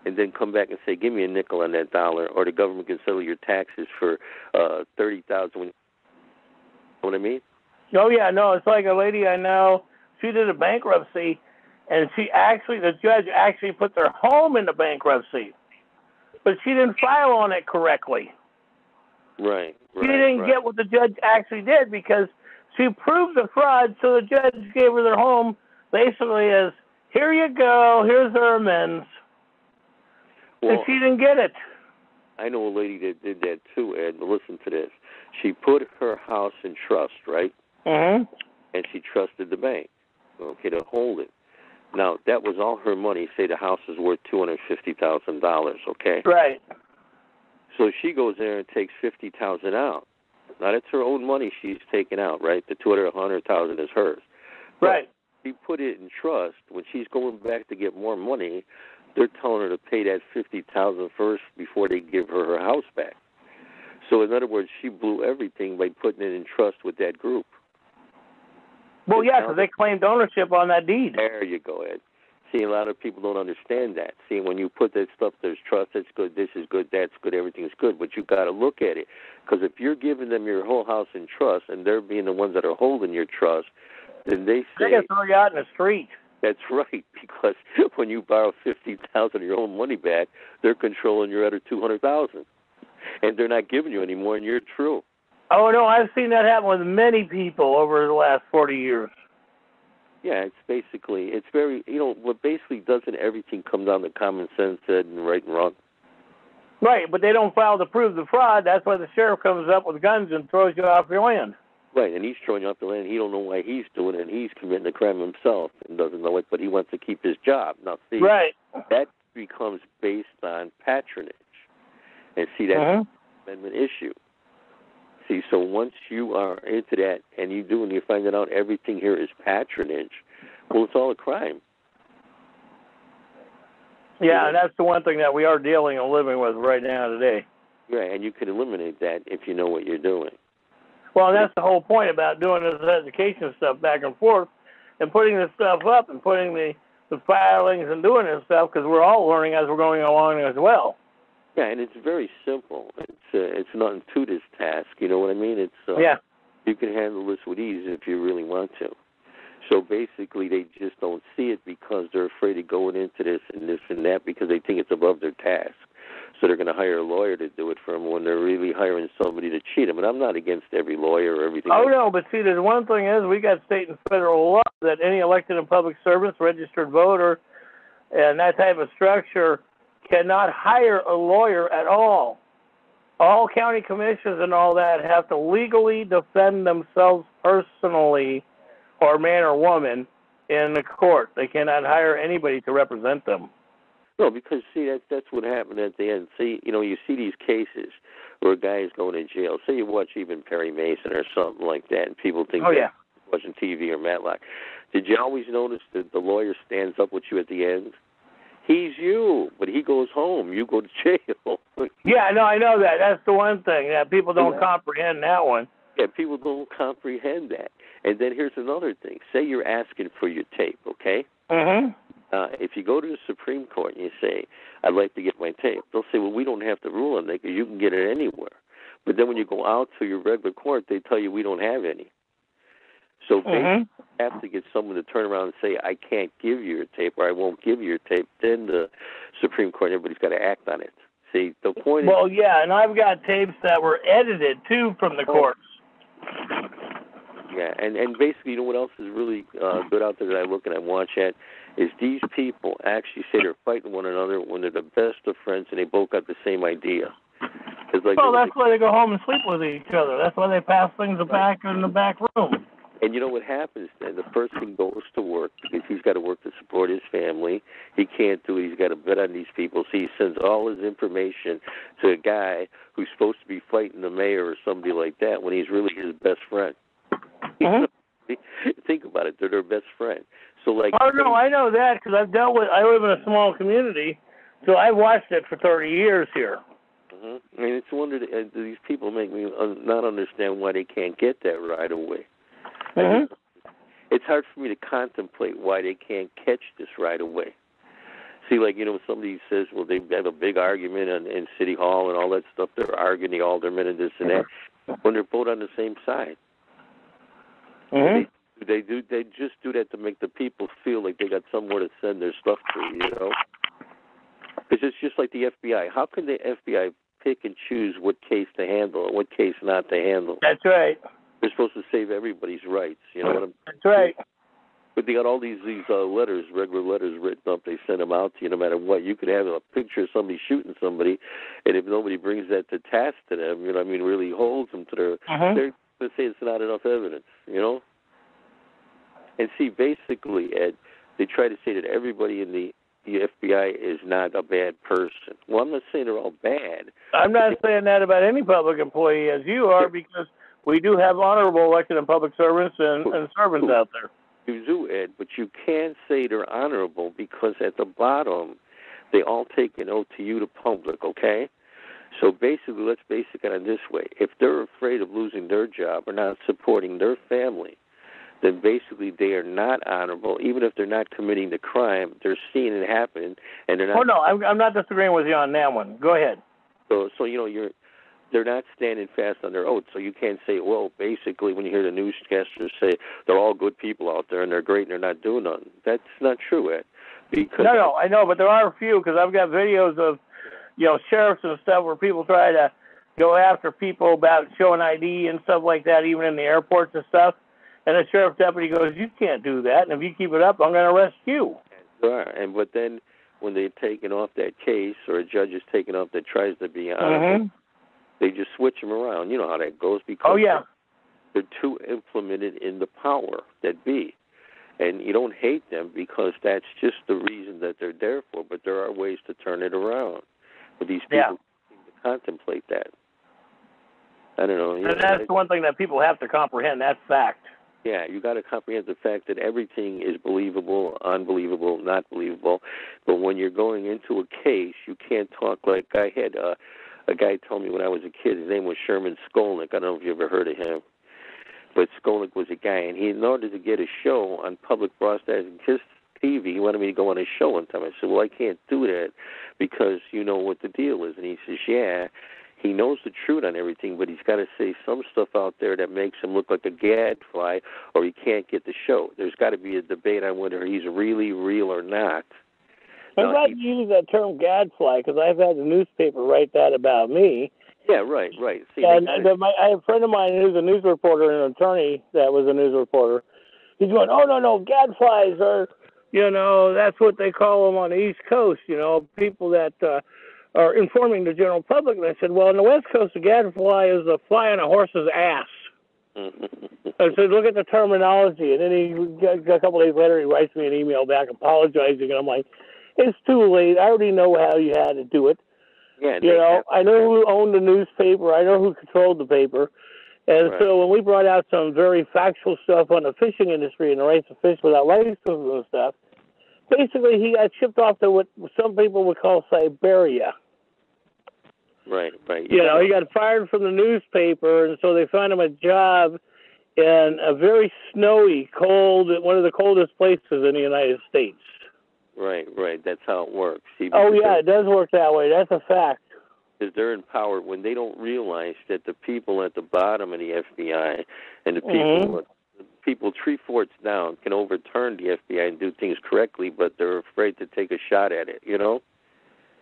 and then come back and say, give me a nickel on that dollar, or the government can settle your taxes for $30,000. You know what I mean?
Oh, yeah, no, it's like a lady I know, she did a bankruptcy, and the judge actually put their home into bankruptcy, but she didn't file on it correctly.
Right.
She didn't get what the judge actually did because she proved the fraud, so the judge gave her their home basically as, here you go, here's her amends. Well, and she didn't get it.
I know a lady that did that too, Ed. Listen to this. She put her house in trust, right?
Mm-hmm.
And she trusted the bank, okay, to hold it. Now, that was all her money. Say the house is worth $250,000, okay?
Right.
So she goes there and takes $50,000 out. Now, that's her own money she's taking out, right? The $100,000 is hers.
Right.
But she put it in trust. When she's going back to get more money, they're telling her to pay that $50,000 first before they give her her house back. So, in other words, she blew everything by putting it in trust with that group.
Well, yeah, because they claimed ownership on that deed.
There you go, Ed. See, a lot of people don't understand that. See, when you put that stuff, there's trust, that's good, this is good, that's good, everything's good. But you got to look at it. Because if you're giving them your whole house in trust and they're being the ones that are holding your trust, then they say...
They can throw you out in the street.
That's right, because when you borrow $50,000 of your own money back, they're controlling your other $200,000. And they're not giving you any more, and you're true.
Oh, no, I've seen that happen with many people over the last 40 years.
Yeah, it's very, what basically doesn't everything come down to common sense, Ed, and right and wrong?
Right, but they don't file to prove the fraud. That's why the sheriff comes up with guns and throws you off your land.
Right, and he's throwing you off the land. He don't know why he's doing it, and he's committing a crime himself and doesn't know it, but he wants to keep his job. Now, see, that becomes based on patronage. And see, that's an amendment issue. See, so once you are into that and you do and you find out everything here is patronage, well, it's all a crime.
Yeah, and that's the one thing that we are dealing and living with right now today.
Right, and you can eliminate that if you know what you're doing.
Well, that's the whole point about doing this education stuff back and forth and putting this stuff up and putting the filings and doing this stuff because we're all learning as we're going along as well.
Yeah, and it's very simple. It's nothing to this task. You know what I mean? It's you can handle this with ease if you really want to. So basically, they just don't see it because they're afraid of going into this and that because they think it's above their task. So they're going to hire a lawyer to do it for them when they're really hiring somebody to cheat them. And I'm not against every lawyer or everything.
Oh, no, but see, the one thing is we got state and federal law that any elected and public servants, registered voter, and that type of structure cannot hire a lawyer at all. All county commissions and all that have to legally defend themselves personally, or man or woman, in the court. They cannot hire anybody to represent them.
No, because see, that's what happened at the end. See, you see these cases where a guy is going to jail. Say you watch even Perry Mason or something like that, and people think that watching TV or Matlock. Did you always notice that the lawyer stands up with you at the end? He's you, but he goes home. You go to jail.
Yeah, no, I know that. That's the one thing that people don't comprehend that one.
Yeah, people don't comprehend that. And then here's another thing. Say you're asking for your tape, okay?
Mm-hmm.
If you go to the Supreme Court and you say, I'd like to get my tape, they'll say, well, we don't have to rule on that because you can get it anywhere. But then when you go out to your regular court, they tell you we don't have any. So basically, you have to get someone to turn around and say, I can't give you your tape or I won't give you your tape. Then the Supreme Court, everybody's got to act on it. See, the point is...
Well, yeah, and I've got tapes that were edited, too, from the courts.
Yeah, and basically, you know what else is really good out there that I look and I watch at is these people actually say they're fighting one another when they're the best of friends and they both got the same idea. Like,
well, that's why they go home and sleep with each other. That's why they pass things back in the back room.
And you know what happens then? The person goes to work because he's got to work to support his family. He can't do it. He's got to bet on these people. So he sends all his information to a guy who's supposed to be fighting the mayor or somebody like that when he's really his best friend. Mm-hmm. Think about it. They're their best friend. So like.
Oh, no, I know that because I live in a small community, so I've watched it for 30 years here.
Mm-hmm. I mean, it's a wonder that these people make me not understand why they can't get that right away. Mm-hmm. It's hard for me to contemplate why they can't catch this right away. See, like, somebody says, well, they have a big argument in City Hall and all that stuff. They're arguing the aldermen and this and that when they're both on the same side. Mm-hmm. They just do that to make the people feel like they got somewhere to send their stuff to, Because it's just like the FBI. How can the FBI pick and choose what case to handle and what case not to handle?
That's right.
They're supposed to save everybody's rights. You know what I'm saying?
That's right.
But they got all these letters, regular letters written up. They send them out to you no matter what. You could have a picture of somebody shooting somebody, and if nobody brings that to task to them, really holds them to their, they're going to say it's not enough evidence, And see, basically, Ed, they try to say that everybody in the FBI is not a bad person. Well, I'm not saying they're all bad.
I'm not saying that about any public employee, as you are, because we do have honorable elected and public servants and servants out there.
You do, Ed, but you can't say they're honorable because at the bottom, they all take an oath to you, the public, okay? So basically, let's base it on this way. If they're afraid of losing their job or not supporting their family, then basically they are not honorable. Even if they're not committing the crime, they're seeing it happen, and they're not...
Oh, no, I'm not disagreeing with you on that one. Go ahead.
So they're not standing fast on their oath, so you can't say, well, basically, when you hear the newscasters say they're all good people out there and they're great and they're not doing nothing. That's not true, Ed. Because
no, I know, but there are a few, because I've got videos of, sheriffs and stuff where people try to go after people about showing ID and stuff like that, even in the airports and stuff. And the sheriff deputy goes, you can't do that, and if you keep it up, I'm going to arrest you.
Sure, but then when they're taking off that case or a judge is taking off that tries to be honorable, they just switch them around. You know how that goes because they're too implemented in the power that be. And you don't hate them because that's just the reason that they're there for, but there are ways to turn it around. But these people seem to contemplate that. I don't know.
And that's the one thing that people have to comprehend. That's fact.
Yeah, you got to comprehend the fact that everything is believable, unbelievable, not believable. But when you're going into a case, you can't talk like I had a guy told me when I was a kid. His name was Sherman Skolnick. I don't know if you ever heard of him. But Skolnick was a guy, and in order to get a show on public broadcasting TV, he wanted me to go on his show one time. I said, well, I can't do that because you know what the deal is. And he says, yeah. He knows the truth on everything, but he's got to say some stuff out there that makes him look like a gadfly, or he can't get the show. There's got to be a debate on whether he's really real or not.
I'm glad you use that term gadfly, because I've had the newspaper write that about me.
Yeah, right. See,
and I have a friend of mine who's a news reporter, an attorney that was a news reporter. He's going, oh, no, gadflies are, that's what they call them on the East Coast, people that... are informing the general public. And I said, well, on the West Coast, a gadfly is a fly on a horse's ass. I said, look at the terminology. And then a couple days later, he writes me an email back apologizing. And I'm like, It's too late. I already know how you had to do it.
Yeah,
you know, I know who owned the newspaper. I know who controlled the paper. And so when we brought out some very factual stuff on the fishing industry and the rights of fish without licenses and stuff, basically he got shipped off to what some people would call Siberia.
Right.
You know, he got fired from the newspaper, and so they found him a job in a very snowy, cold, one of the coldest places in the United States.
Right. That's how it works. See,
it does work that way. That's a fact.
Because they're empowered when they don't realize that the people at the bottom of the FBI and the people 3/4 down can overturn the FBI and do things correctly, but they're afraid to take a shot at it, you know?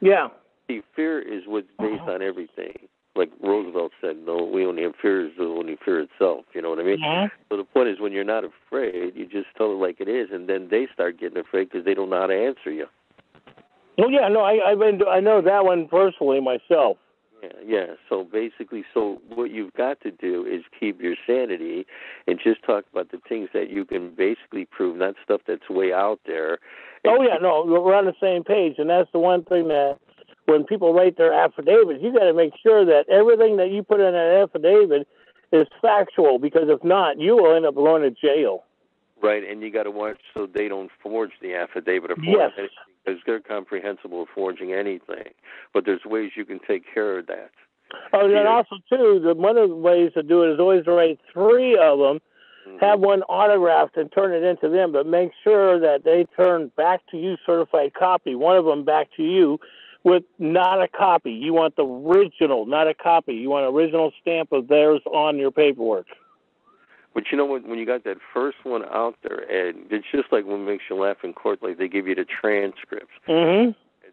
Yeah.
See, fear is what's based on everything. Like Roosevelt said, no, we only have fear is only fear itself, you know what I mean? So the point is when you're not afraid, you just tell it like it is, and then they start getting afraid because they don't know how to answer you.
Oh yeah, no, I know that one personally myself.
Yeah. So basically, what you've got to do is keep your sanity and just talk about the things that you can basically prove, not stuff that's way out there.
We're on the same page, and that's the one thing that when people write their affidavits, you got to make sure that everything that you put in an affidavit is factual, because if not, you will end up going to jail.
Right, and you got to watch so they don't forge the affidavit or forge anything, because they're comprehensible of forging anything. But there's ways you can take care of that.
Oh, and then also, too, one of the ways to do it is always write 3 of them, have one autographed and turn it into them, but make sure that they turn back to you certified copy, one of them back to you with not a copy. You want the original, not a copy. You want an original stamp of theirs on your paperwork.
But you know what? When you got that first one out there, and it's just like what makes you laugh in court, like they give you the transcripts.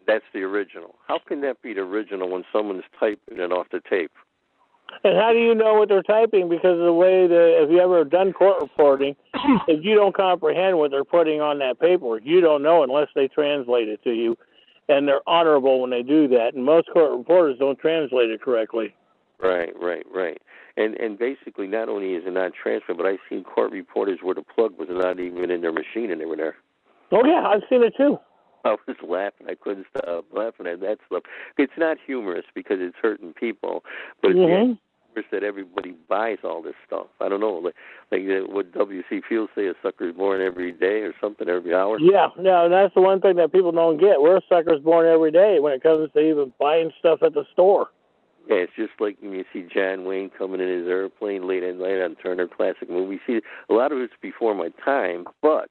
That's the original. How can that be the original when someone's typing it off the tape?
And how do you know what they're typing? Because of the way that, if you ever done court reporting, if you don't comprehend what they're putting on that paperwork, you don't know unless they translate it to you. And they're honorable when they do that. And most court reporters don't translate it correctly.
Right. And basically, not only is it not transferred, but I've seen court reporters where the plug was not even in their machine and they were there.
Oh, yeah, I've seen it too.
I was laughing. I couldn't stop laughing at that stuff. It's not humorous because it's hurting people, but it's humorous that everybody buys all this stuff. I don't know, like what W.C. Fields say, a sucker's born every day or something, every hour.
Yeah, no, that's the one thing that people don't get. We're suckers born every day when it comes to even buying stuff at the store.
Yeah, it's just like when you see John Wayne coming in his airplane late at night on Turner Classic Movie. See, a lot of it's before my time, but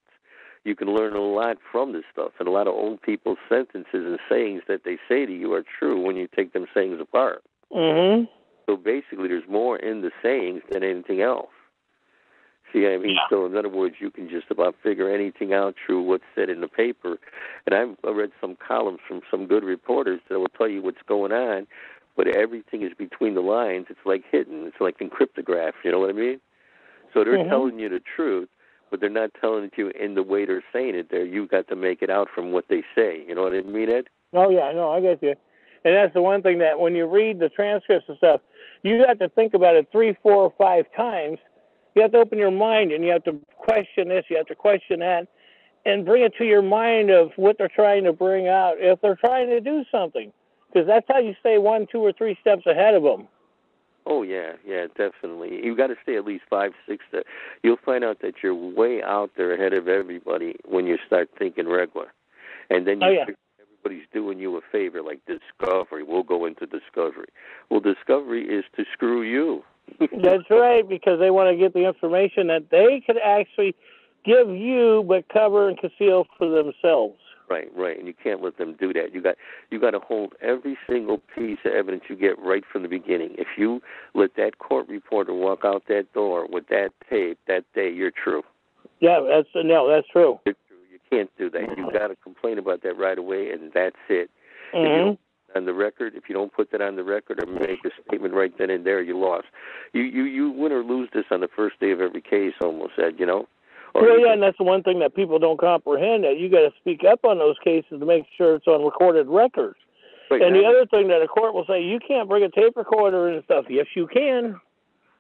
you can learn a lot from this stuff. And a lot of old people's sentences and sayings that they say to you are true when you take them sayings apart. So basically, there's more in the sayings than anything else. See, I mean, so in other words, you can just about figure anything out through what's said in the paper. And I've read some columns from some good reporters that will tell you what's going on, but everything is between the lines. It's like hidden. It's like in cryptograph, you know what I mean? So they're telling you the truth, but they're not telling it to you in the way they're saying it there. You've got to make it out from what they say. You know what I mean, Ed?
Oh, yeah, no, I get you. And that's the one thing that when you read the transcripts and stuff, you have to think about it 3, 4, or 5 times. You have to open your mind, and you have to question this, you have to question that, and bring it to your mind of what they're trying to bring out, if they're trying to do something. Because that's how you stay 1, 2, or 3 steps ahead of them.
Oh, yeah, definitely. You've got to stay at least 5, 6 steps. You'll find out that you're way out there ahead of everybody when you start thinking regular. And then everybody's doing you a favor, like Discovery. We'll go into Discovery. Well, Discovery is to screw you.
That's right, because they want to get the information that they could actually give you but cover and conceal for themselves.
Right, and you can't let them do that. You got to hold every single piece of evidence you get right from the beginning. If you let that court reporter walk out that door with that tape that day, you're true. Yeah,
that's true.
You're true. You can't do that. You've got to complain about that right away, and that's it. If you don't on the record, if you don't put that on the record or make a statement right then and there, you lost. You win or lose this on the first day of every case, almost said, you know.
And that's the one thing that people don't comprehend, that you got to speak up on those cases to make sure it's on recorded records. And the other thing that a court will say, you can't bring a tape recorder and stuff. Yes, you can.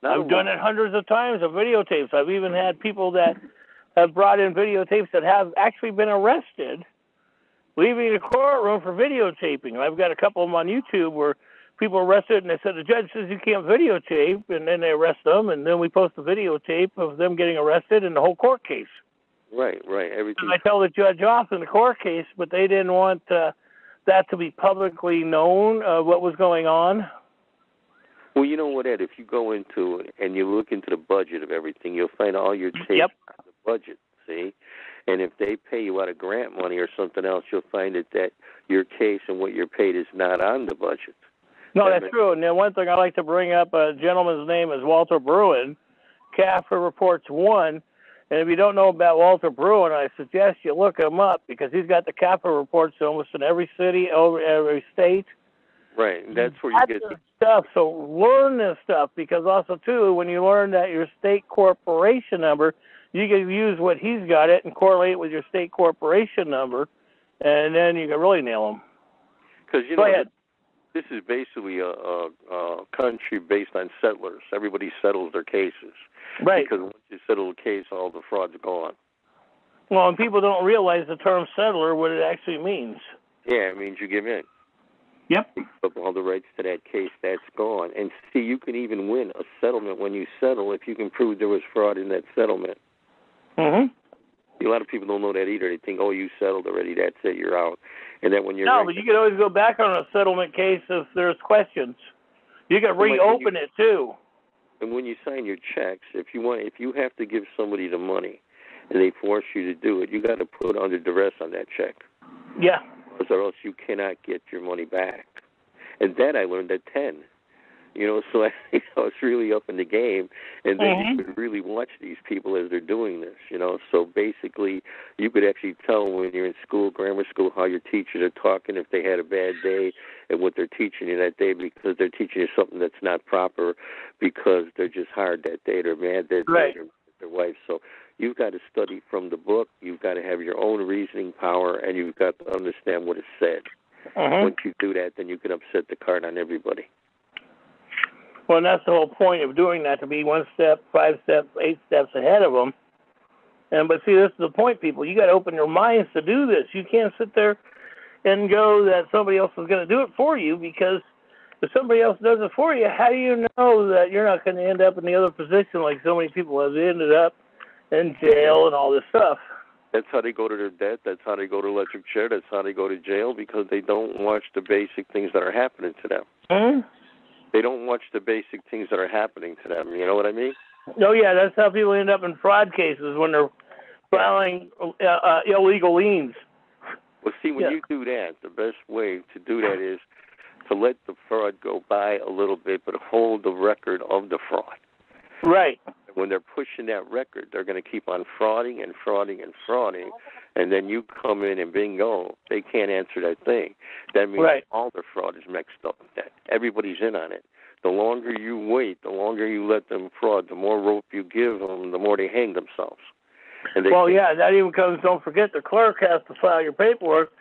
I've done it hundreds of times of videotapes. I've even had people that have brought in videotapes that have actually been arrested leaving the courtroom for videotaping. I've got a couple of them on YouTube where people are arrested and they said the judge says you can't videotape, and then they arrest them, and then we post the videotape of them getting arrested and the whole court case.
Right. Everything.
And I tell the judge off in the court case, but they didn't want that to be publicly known what was going on.
Well, you know what, Ed? If you go into it and you look into the budget of everything, you'll find all your tapes on the budget, see? And if they pay you out of grant money or something else, you'll find that your case and what you're paid is not on the budget.
No, that's true. And then one thing I like to bring up, a gentleman's name is Walter Bruin, CAFR Reports 1. And if you don't know about Walter Bruin, I suggest you look him up because he's got the CAFR reports almost in every city, over every state.
Right, and that's where you get the
stuff. So learn this stuff because also, too, when you learn that your state corporation number, you can use what he's got it and correlate it with your state corporation number, and then you can really nail them.
Because, you know, this is basically a country based on settlers. Everybody settles their cases.
Right.
Because once you settle a case, all the fraud's gone.
Well, and people don't realize the term settler, what it actually means.
Yeah, it means you give in.
Yep.
But all the rights to that case, that's gone. And see, you can even win a settlement when you settle if you can prove there was fraud in that settlement.
Mm-hmm.
A lot of people don't know that either. They think, oh, you settled already, that's it, you're out. And then when you're
but you can always go back on a settlement case if there's questions. You can reopen it too.
And when you sign your checks, if you have to give somebody the money and they force you to do it, you got to put under duress on that check.
Yeah.
Or else you cannot get your money back. And that I learned at 10. You know, so I was really up in the game. And then you could really watch these people as they're doing this, you know. So basically, you could actually tell when you're in school, grammar school, how your teachers are talking, if they had a bad day, and what they're teaching you that day because they're teaching you something that's not proper because they're just hard that day. They're mad that day. They're their wife. So you've got to study from the book. You've got to have your own reasoning power, and you've got to understand what is said. Once you do that, then you can upset the cart on everybody.
Well, and that's the whole point of doing that, to be 1 step, 5 steps, 8 steps ahead of them. But see, this is the point, people. You got to open your minds to do this. You can't sit there and go that somebody else is going to do it for you, because if somebody else does it for you, how do you know that you're not going to end up in the other position like so many people have ended up in jail and all this stuff?
That's how they go to their debt. That's how they go to electric chair. That's how they go to jail, because they don't watch the basic things that are happening to them. They don't watch the basic things that are happening to them. You know what I mean?
Oh, yeah, that's how people end up in fraud cases when they're filing illegal liens.
Well, see, when you do that, the best way to do that is to let the fraud go by a little bit, but hold the record of the fraud.
Right.
When they're pushing that record, they're going to keep on frauding and frauding and frauding, and then you come in and bingo, they can't answer that thing. That means all the fraud is mixed up with that. Everybody's in on it. The longer you wait, the longer you let them fraud, the more rope you give them, the more they hang themselves. And
that even comes, don't forget, the clerk has to file your paperwork,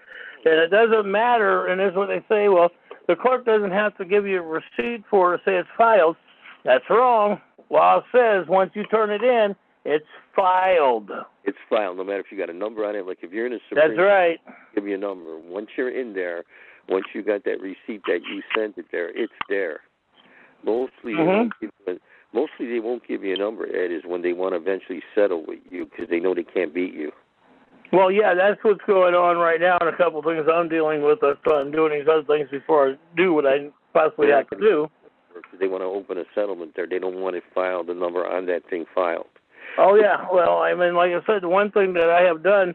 and it doesn't matter, and this is what they say, well, the clerk doesn't have to give you a receipt for it to say it's filed. That's wrong. Law says once you turn it in, it's filed.
It's filed, no matter if you got a number on it. Like if you're in a Supreme Court, give you a number. Once you're in there, once you got that receipt that you sent it there, it's there. Mostly they won't give you a number, Ed, is when they want to eventually settle with you because they know they can't beat you.
Well, yeah, that's what's going on right now, and a couple of things I'm dealing with. I'm doing these other things before I do what I possibly have to do.
They want to open a settlement there. They don't want it filed, the number on that thing filed.
Oh, yeah. Well, I mean, like I said, the one thing that I have done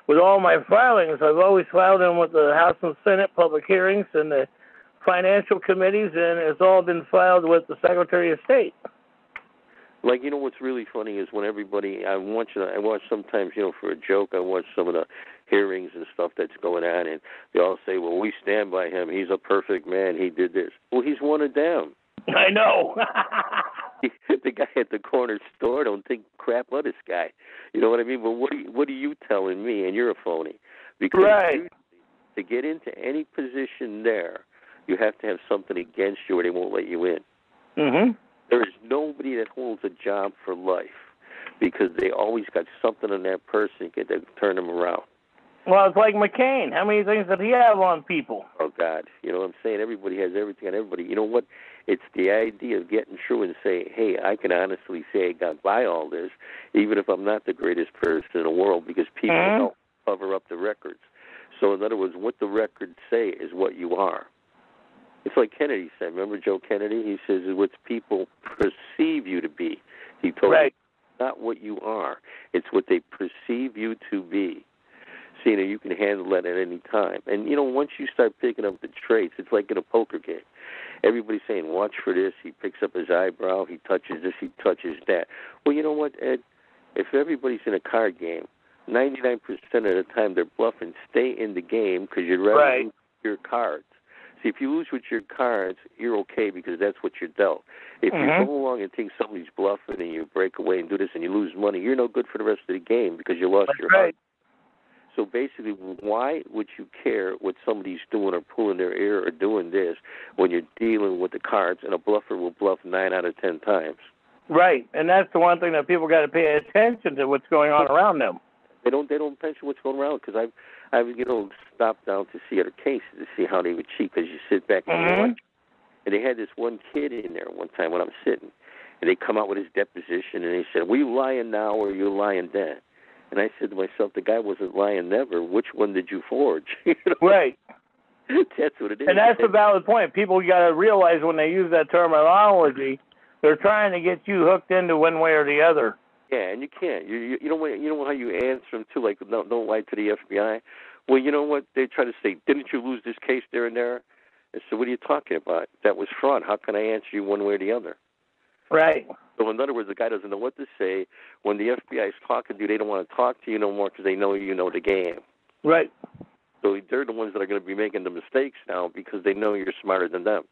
with all my filings, I've always filed them with the House and Senate public hearings and the financial committees, and it's all been filed with the Secretary of State.
Like, you know, what's really funny is when everybody, I watch sometimes, you know, for a joke, I watch some of the hearings and stuff that's going on, and they all say, well, we stand by him. He's a perfect man. He did this. Well, he's one of them.
I know.
The guy at the corner store don't think crap of this guy. You know what I mean? But what are you telling me? And you're a phony. Because to get into any position there, you have to have something against you or they won't let you in. There is nobody that holds a job for life because they always got something on that person that can turn them around.
Well, it's like McCain. How many things did he have on people?
Oh, God. You know what I'm saying? Everybody has everything on everybody. You know what? It's the idea of getting through and say, hey, I can honestly say I got by all this, even if I'm not the greatest person in the world, because people don't cover up the records. So, in other words, what the records say is what you are. It's like Kennedy said. Remember Joe Kennedy? He says what people perceive you to be. He told me, it's not what you are. It's what they perceive you to be. So, you can handle that at any time. And, once you start picking up the traits, it's like in a poker game. Everybody's saying, watch for this. He picks up his eyebrow. He touches this. He touches that. Well, you know what, Ed? If everybody's in a card game, 99% of the time they're bluffing. Stay in the game because you'd rather lose your cards. See, if you lose with your cards, you're okay because that's what you're dealt. If you go along and think somebody's bluffing and you break away and do this and you lose money, you're no good for the rest of the game because you lost your heart. So basically, why would you care what somebody's doing or pulling their ear or doing this when you're dealing with the cards, and a bluffer will bluff 9 out of 10 times?
Right, and that's the one thing that people got to pay attention to what's going on around them.
They don't mention what's going around because I've stopped down to see other cases to see how they would cheat because you sit back and you watch. And they had this one kid in there one time when I was sitting, and they come out with his deposition and they said, "Were you lying now or are you lying then?" And I said to myself, the guy wasn't lying never. Which one did you forge?
Right.
That's what it is.
And that's a valid point. People got to realize when they use that terminology, they're trying to get you hooked into one way or the other.
Yeah, and you can't. You know how you answer them too, like don't lie to the FBI. Well, you know what? They try to say, didn't you lose this case there and there? And so what are you talking about? That was fraud. How can I answer you one way or the other?
Right.
So in other words, the guy doesn't know what to say. When the FBI is talking to you, they don't want to talk to you no more because they know you know the game.
Right.
So they're the ones that are going to be making the mistakes now because they know you're smarter than them.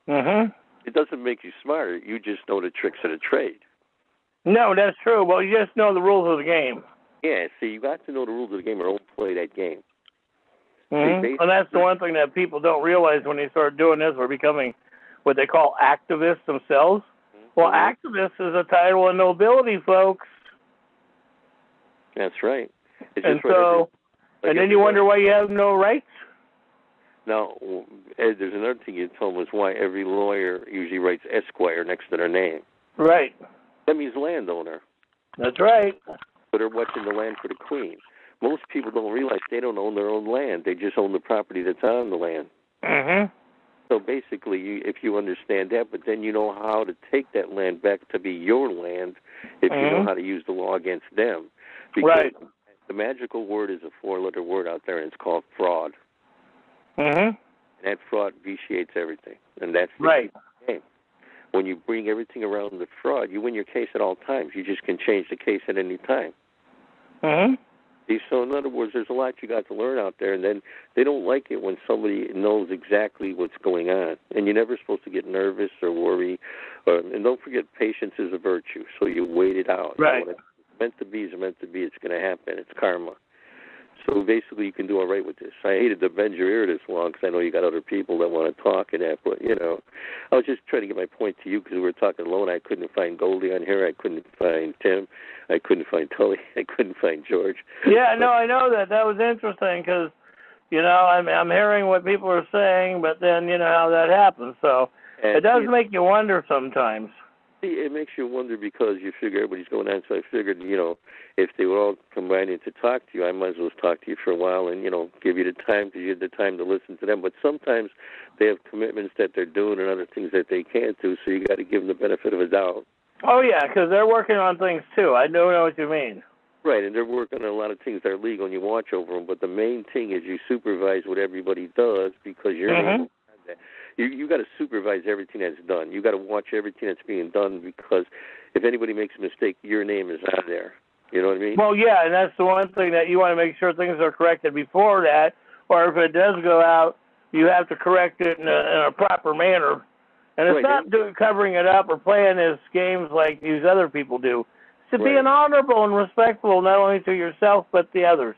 It doesn't make you smarter. You just know the tricks of the trade.
No, that's true. Well, you just know the rules of the game.
Yeah, see, you got to know the rules of the game or don't play that game.
And that's the one thing that people don't realize when they start doing this. We're becoming what they call activists themselves. Well, activist is a title of nobility, folks.
That's right. It's
and so, and then you wonder why you have no rights?
Now, Ed, there's another thing you told me is why every lawyer usually writes Esquire next to their name.
Right.
That means landowner.
That's right.
But they're watching the land for the queen. Most people don't realize they don't own their own land. They just own the property that's on the land. So basically, if you understand that, but then you know how to take that land back to be your land if you know how to use the law against them. Because the magical word is a 4-letter word out there, and it's called fraud. And that fraud vitiates everything. And that's the game. When you bring everything around the fraud, you win your case at all times. You just can change the case at any time. So in other words, there's a lot you got to learn out there, and then they don't like it when somebody knows exactly what's going on. And you're never supposed to get nervous or worry. And don't forget, patience is a virtue, so you wait it out.
Right.
When it's meant to be is meant to be. It's going to happen. It's karma. So basically, you can do all right with this. I hated to bend your ear this long because I know you got other people that want to talk and that, but, I was just trying to get my point to you because we were talking alone. I couldn't find Goldie on here. I couldn't find Tim. I couldn't find Tully. I couldn't find George.
Yeah, no, I know that. That was interesting because, I'm hearing what people are saying, but then you know how that happens. So it does make you wonder sometimes.
It makes you wonder because you figure everybody's going on. So I figured, if they were all combining to talk to you, I might as well talk to you for a while and, give you the time because you had the time to listen to them. But sometimes they have commitments that they're doing and other things that they can't do, so you got to give them the benefit of a doubt.
Oh, yeah, because they're working on things, too. I don't know what you mean.
Right, and they're working on a lot of things that are legal, and you watch over them. But the main thing is you supervise what everybody does because you're You got to supervise everything that's done. You got to watch everything that's being done because if anybody makes a mistake, your name is on there. You know what I mean?
Well, yeah, and that's the one thing that you want to make sure things are corrected before that, or if it does go out, you have to correct it in a proper manner. And it's not covering it up or playing these games like these other people do. It's to being honorable and respectful not only to yourself but the others.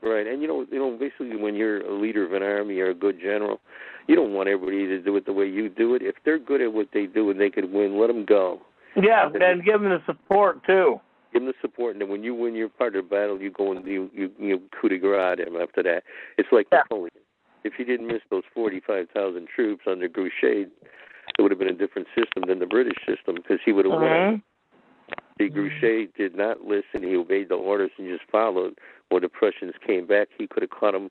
Right, and basically when you're a leader of an army or a good general, you don't want everybody to do it the way you do it. If they're good at what they do and they could win, let them go.
Yeah, and give them the support too.
Give him the support, and then when you win your part of the battle, you go and you coup de grace him after that. It's like Napoleon. If he didn't miss those 45,000 troops under Grouchy, it would have been a different system than the British system because he would have won. See, Grouchy did not listen. He obeyed the orders and just followed. When the Prussians came back, he could have caught him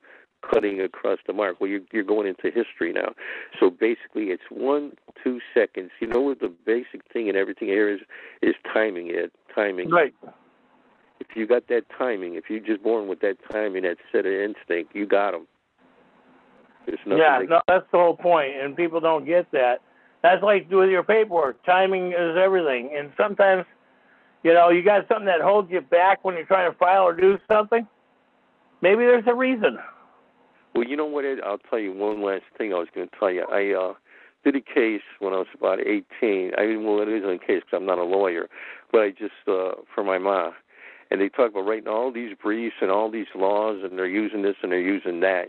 cutting across the mark. Well, you're going into history now. So basically, it's 1-2 seconds. You know what the basic thing in everything here is timing. Timing.
Right.
If you got that timing, if you're just born with that timing, that set of instinct, you got them.
No, that's the whole point, and people don't get that. That's like with your paperwork. Timing is everything, and sometimes, you got something that holds you back when you're trying to file or do something. Maybe there's a reason.
Well, you know what, Ed? I'll tell you one last thing I was going to tell you. I did a case when I was about 18. It isn't a case because I'm not a lawyer, but I just, for my ma. And they talk about writing all these briefs and all these laws, and they're using this and they're using that,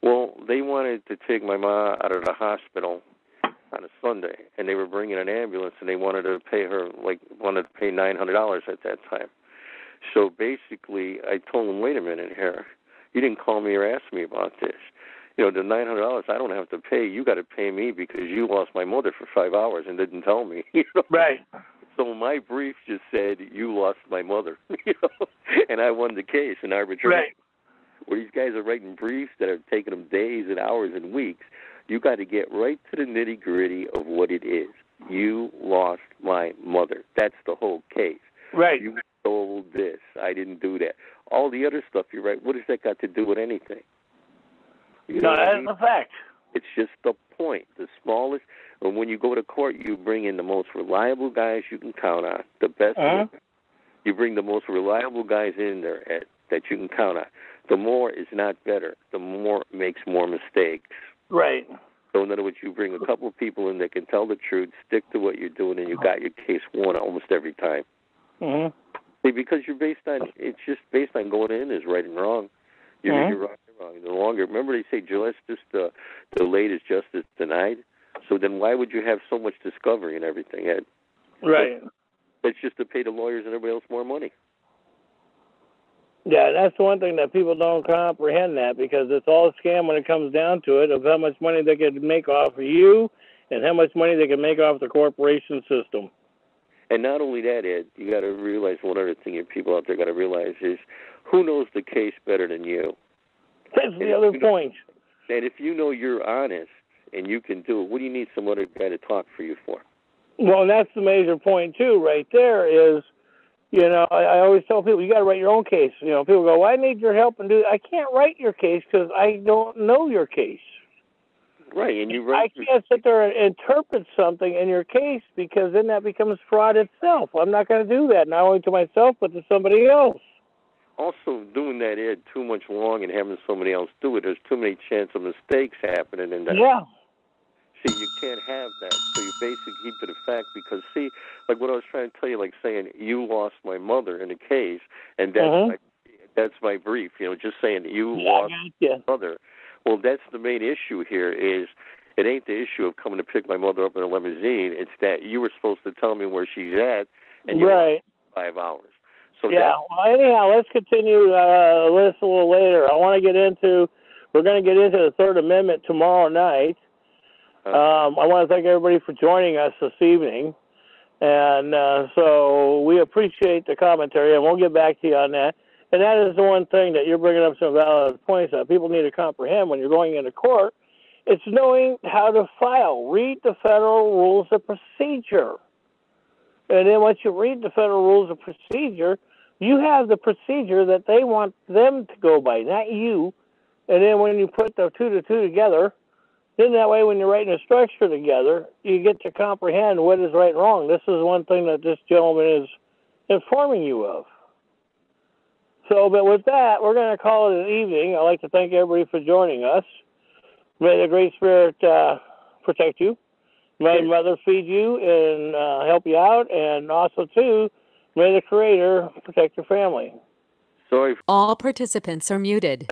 Well, they wanted to take my ma out of the hospital on a Sunday, and they were bringing an ambulance, and they wanted to pay her, wanted to pay $900 at that time. So basically, I told them, wait a minute here. You didn't call me or ask me about this. The $900 I don't have to pay. You got to pay me because you lost my mother for 5 hours and didn't tell me.
Right. So
my brief just said you lost my mother, and I won the case in arbitration.
Right.
Where these guys are writing briefs that are taking them days and hours and weeks, you got to get right to the nitty-gritty of what it is. You lost my mother. That's the whole case.
Right.
You stole this. I didn't do that. All the other stuff you write, what has that got to do with anything?
That's a fact.
It's just the point, the smallest. And when you go to court, you bring in the most reliable guys you can count on, the best. You bring the most reliable guys in there that you can count on. The more is not better. The more makes more mistakes.
Right.
So in other words, you bring a couple of people in that can tell the truth, stick to what you're doing, and you got your case won almost every time. See, because it's just based on going in is right and wrong. You're right and wrong. The longer, remember they say justice delayed is justice denied. So then why would you have so much discovery and everything, Ed?
Right.
It's just to pay the lawyers and everybody else more money.
Yeah, that's the one thing that people don't comprehend because it's all a scam when it comes down to it of how much money they can make off of you and how much money they can make off the corporation system.
And not only that, Ed, you got to realize one other thing your people out there got to realize is who knows the case better than you?
That's the other point.
And if you know you're honest and you can do it, what do you need some other guy to talk for you for?
Well, and that's the major point, too, right there is, I always tell people, you got to write your own case. People go, well, I need your help and I can't write your case because I don't know your case.
Right, and you write.
I can't sit there and interpret something in your case because then that becomes fraud itself. I'm not going to do that, not only to myself, but to somebody else.
Also, doing that, Ed, too much long and having somebody else do it, there's too many chances of mistakes happening in that.
Yeah.
See, you can't have that. So you basically keep to the fact because, see, like what I was trying to tell you, like saying you lost my mother in a case, and that's my brief, just saying you lost my mother. Well, that's the main issue here is it ain't the issue of coming to pick my mother up in a limousine. It's that you were supposed to tell me where she's at, and you lost 5 hours. So
well, anyhow, let's continue this a little later. We're going to get into the Third Amendment tomorrow night. I want to thank everybody for joining us this evening. And so we appreciate the commentary, and we'll get back to you on that. And that is the one thing that you're bringing up some valid points that people need to comprehend when you're going into court. It's knowing how to file. Read the federal rules of procedure. And then once you read the federal rules of procedure, you have the procedure that they want them to go by, not you. And then when you put the two together, then that way when you're writing a structure together, you get to comprehend what is right and wrong. This is one thing that this gentleman is informing you of. So, but with that, we're going to call it an evening. I'd like to thank everybody for joining us. May the Great Spirit protect you. May Mother feed you and help you out. And also, too, may the Creator protect your family.
All participants are muted.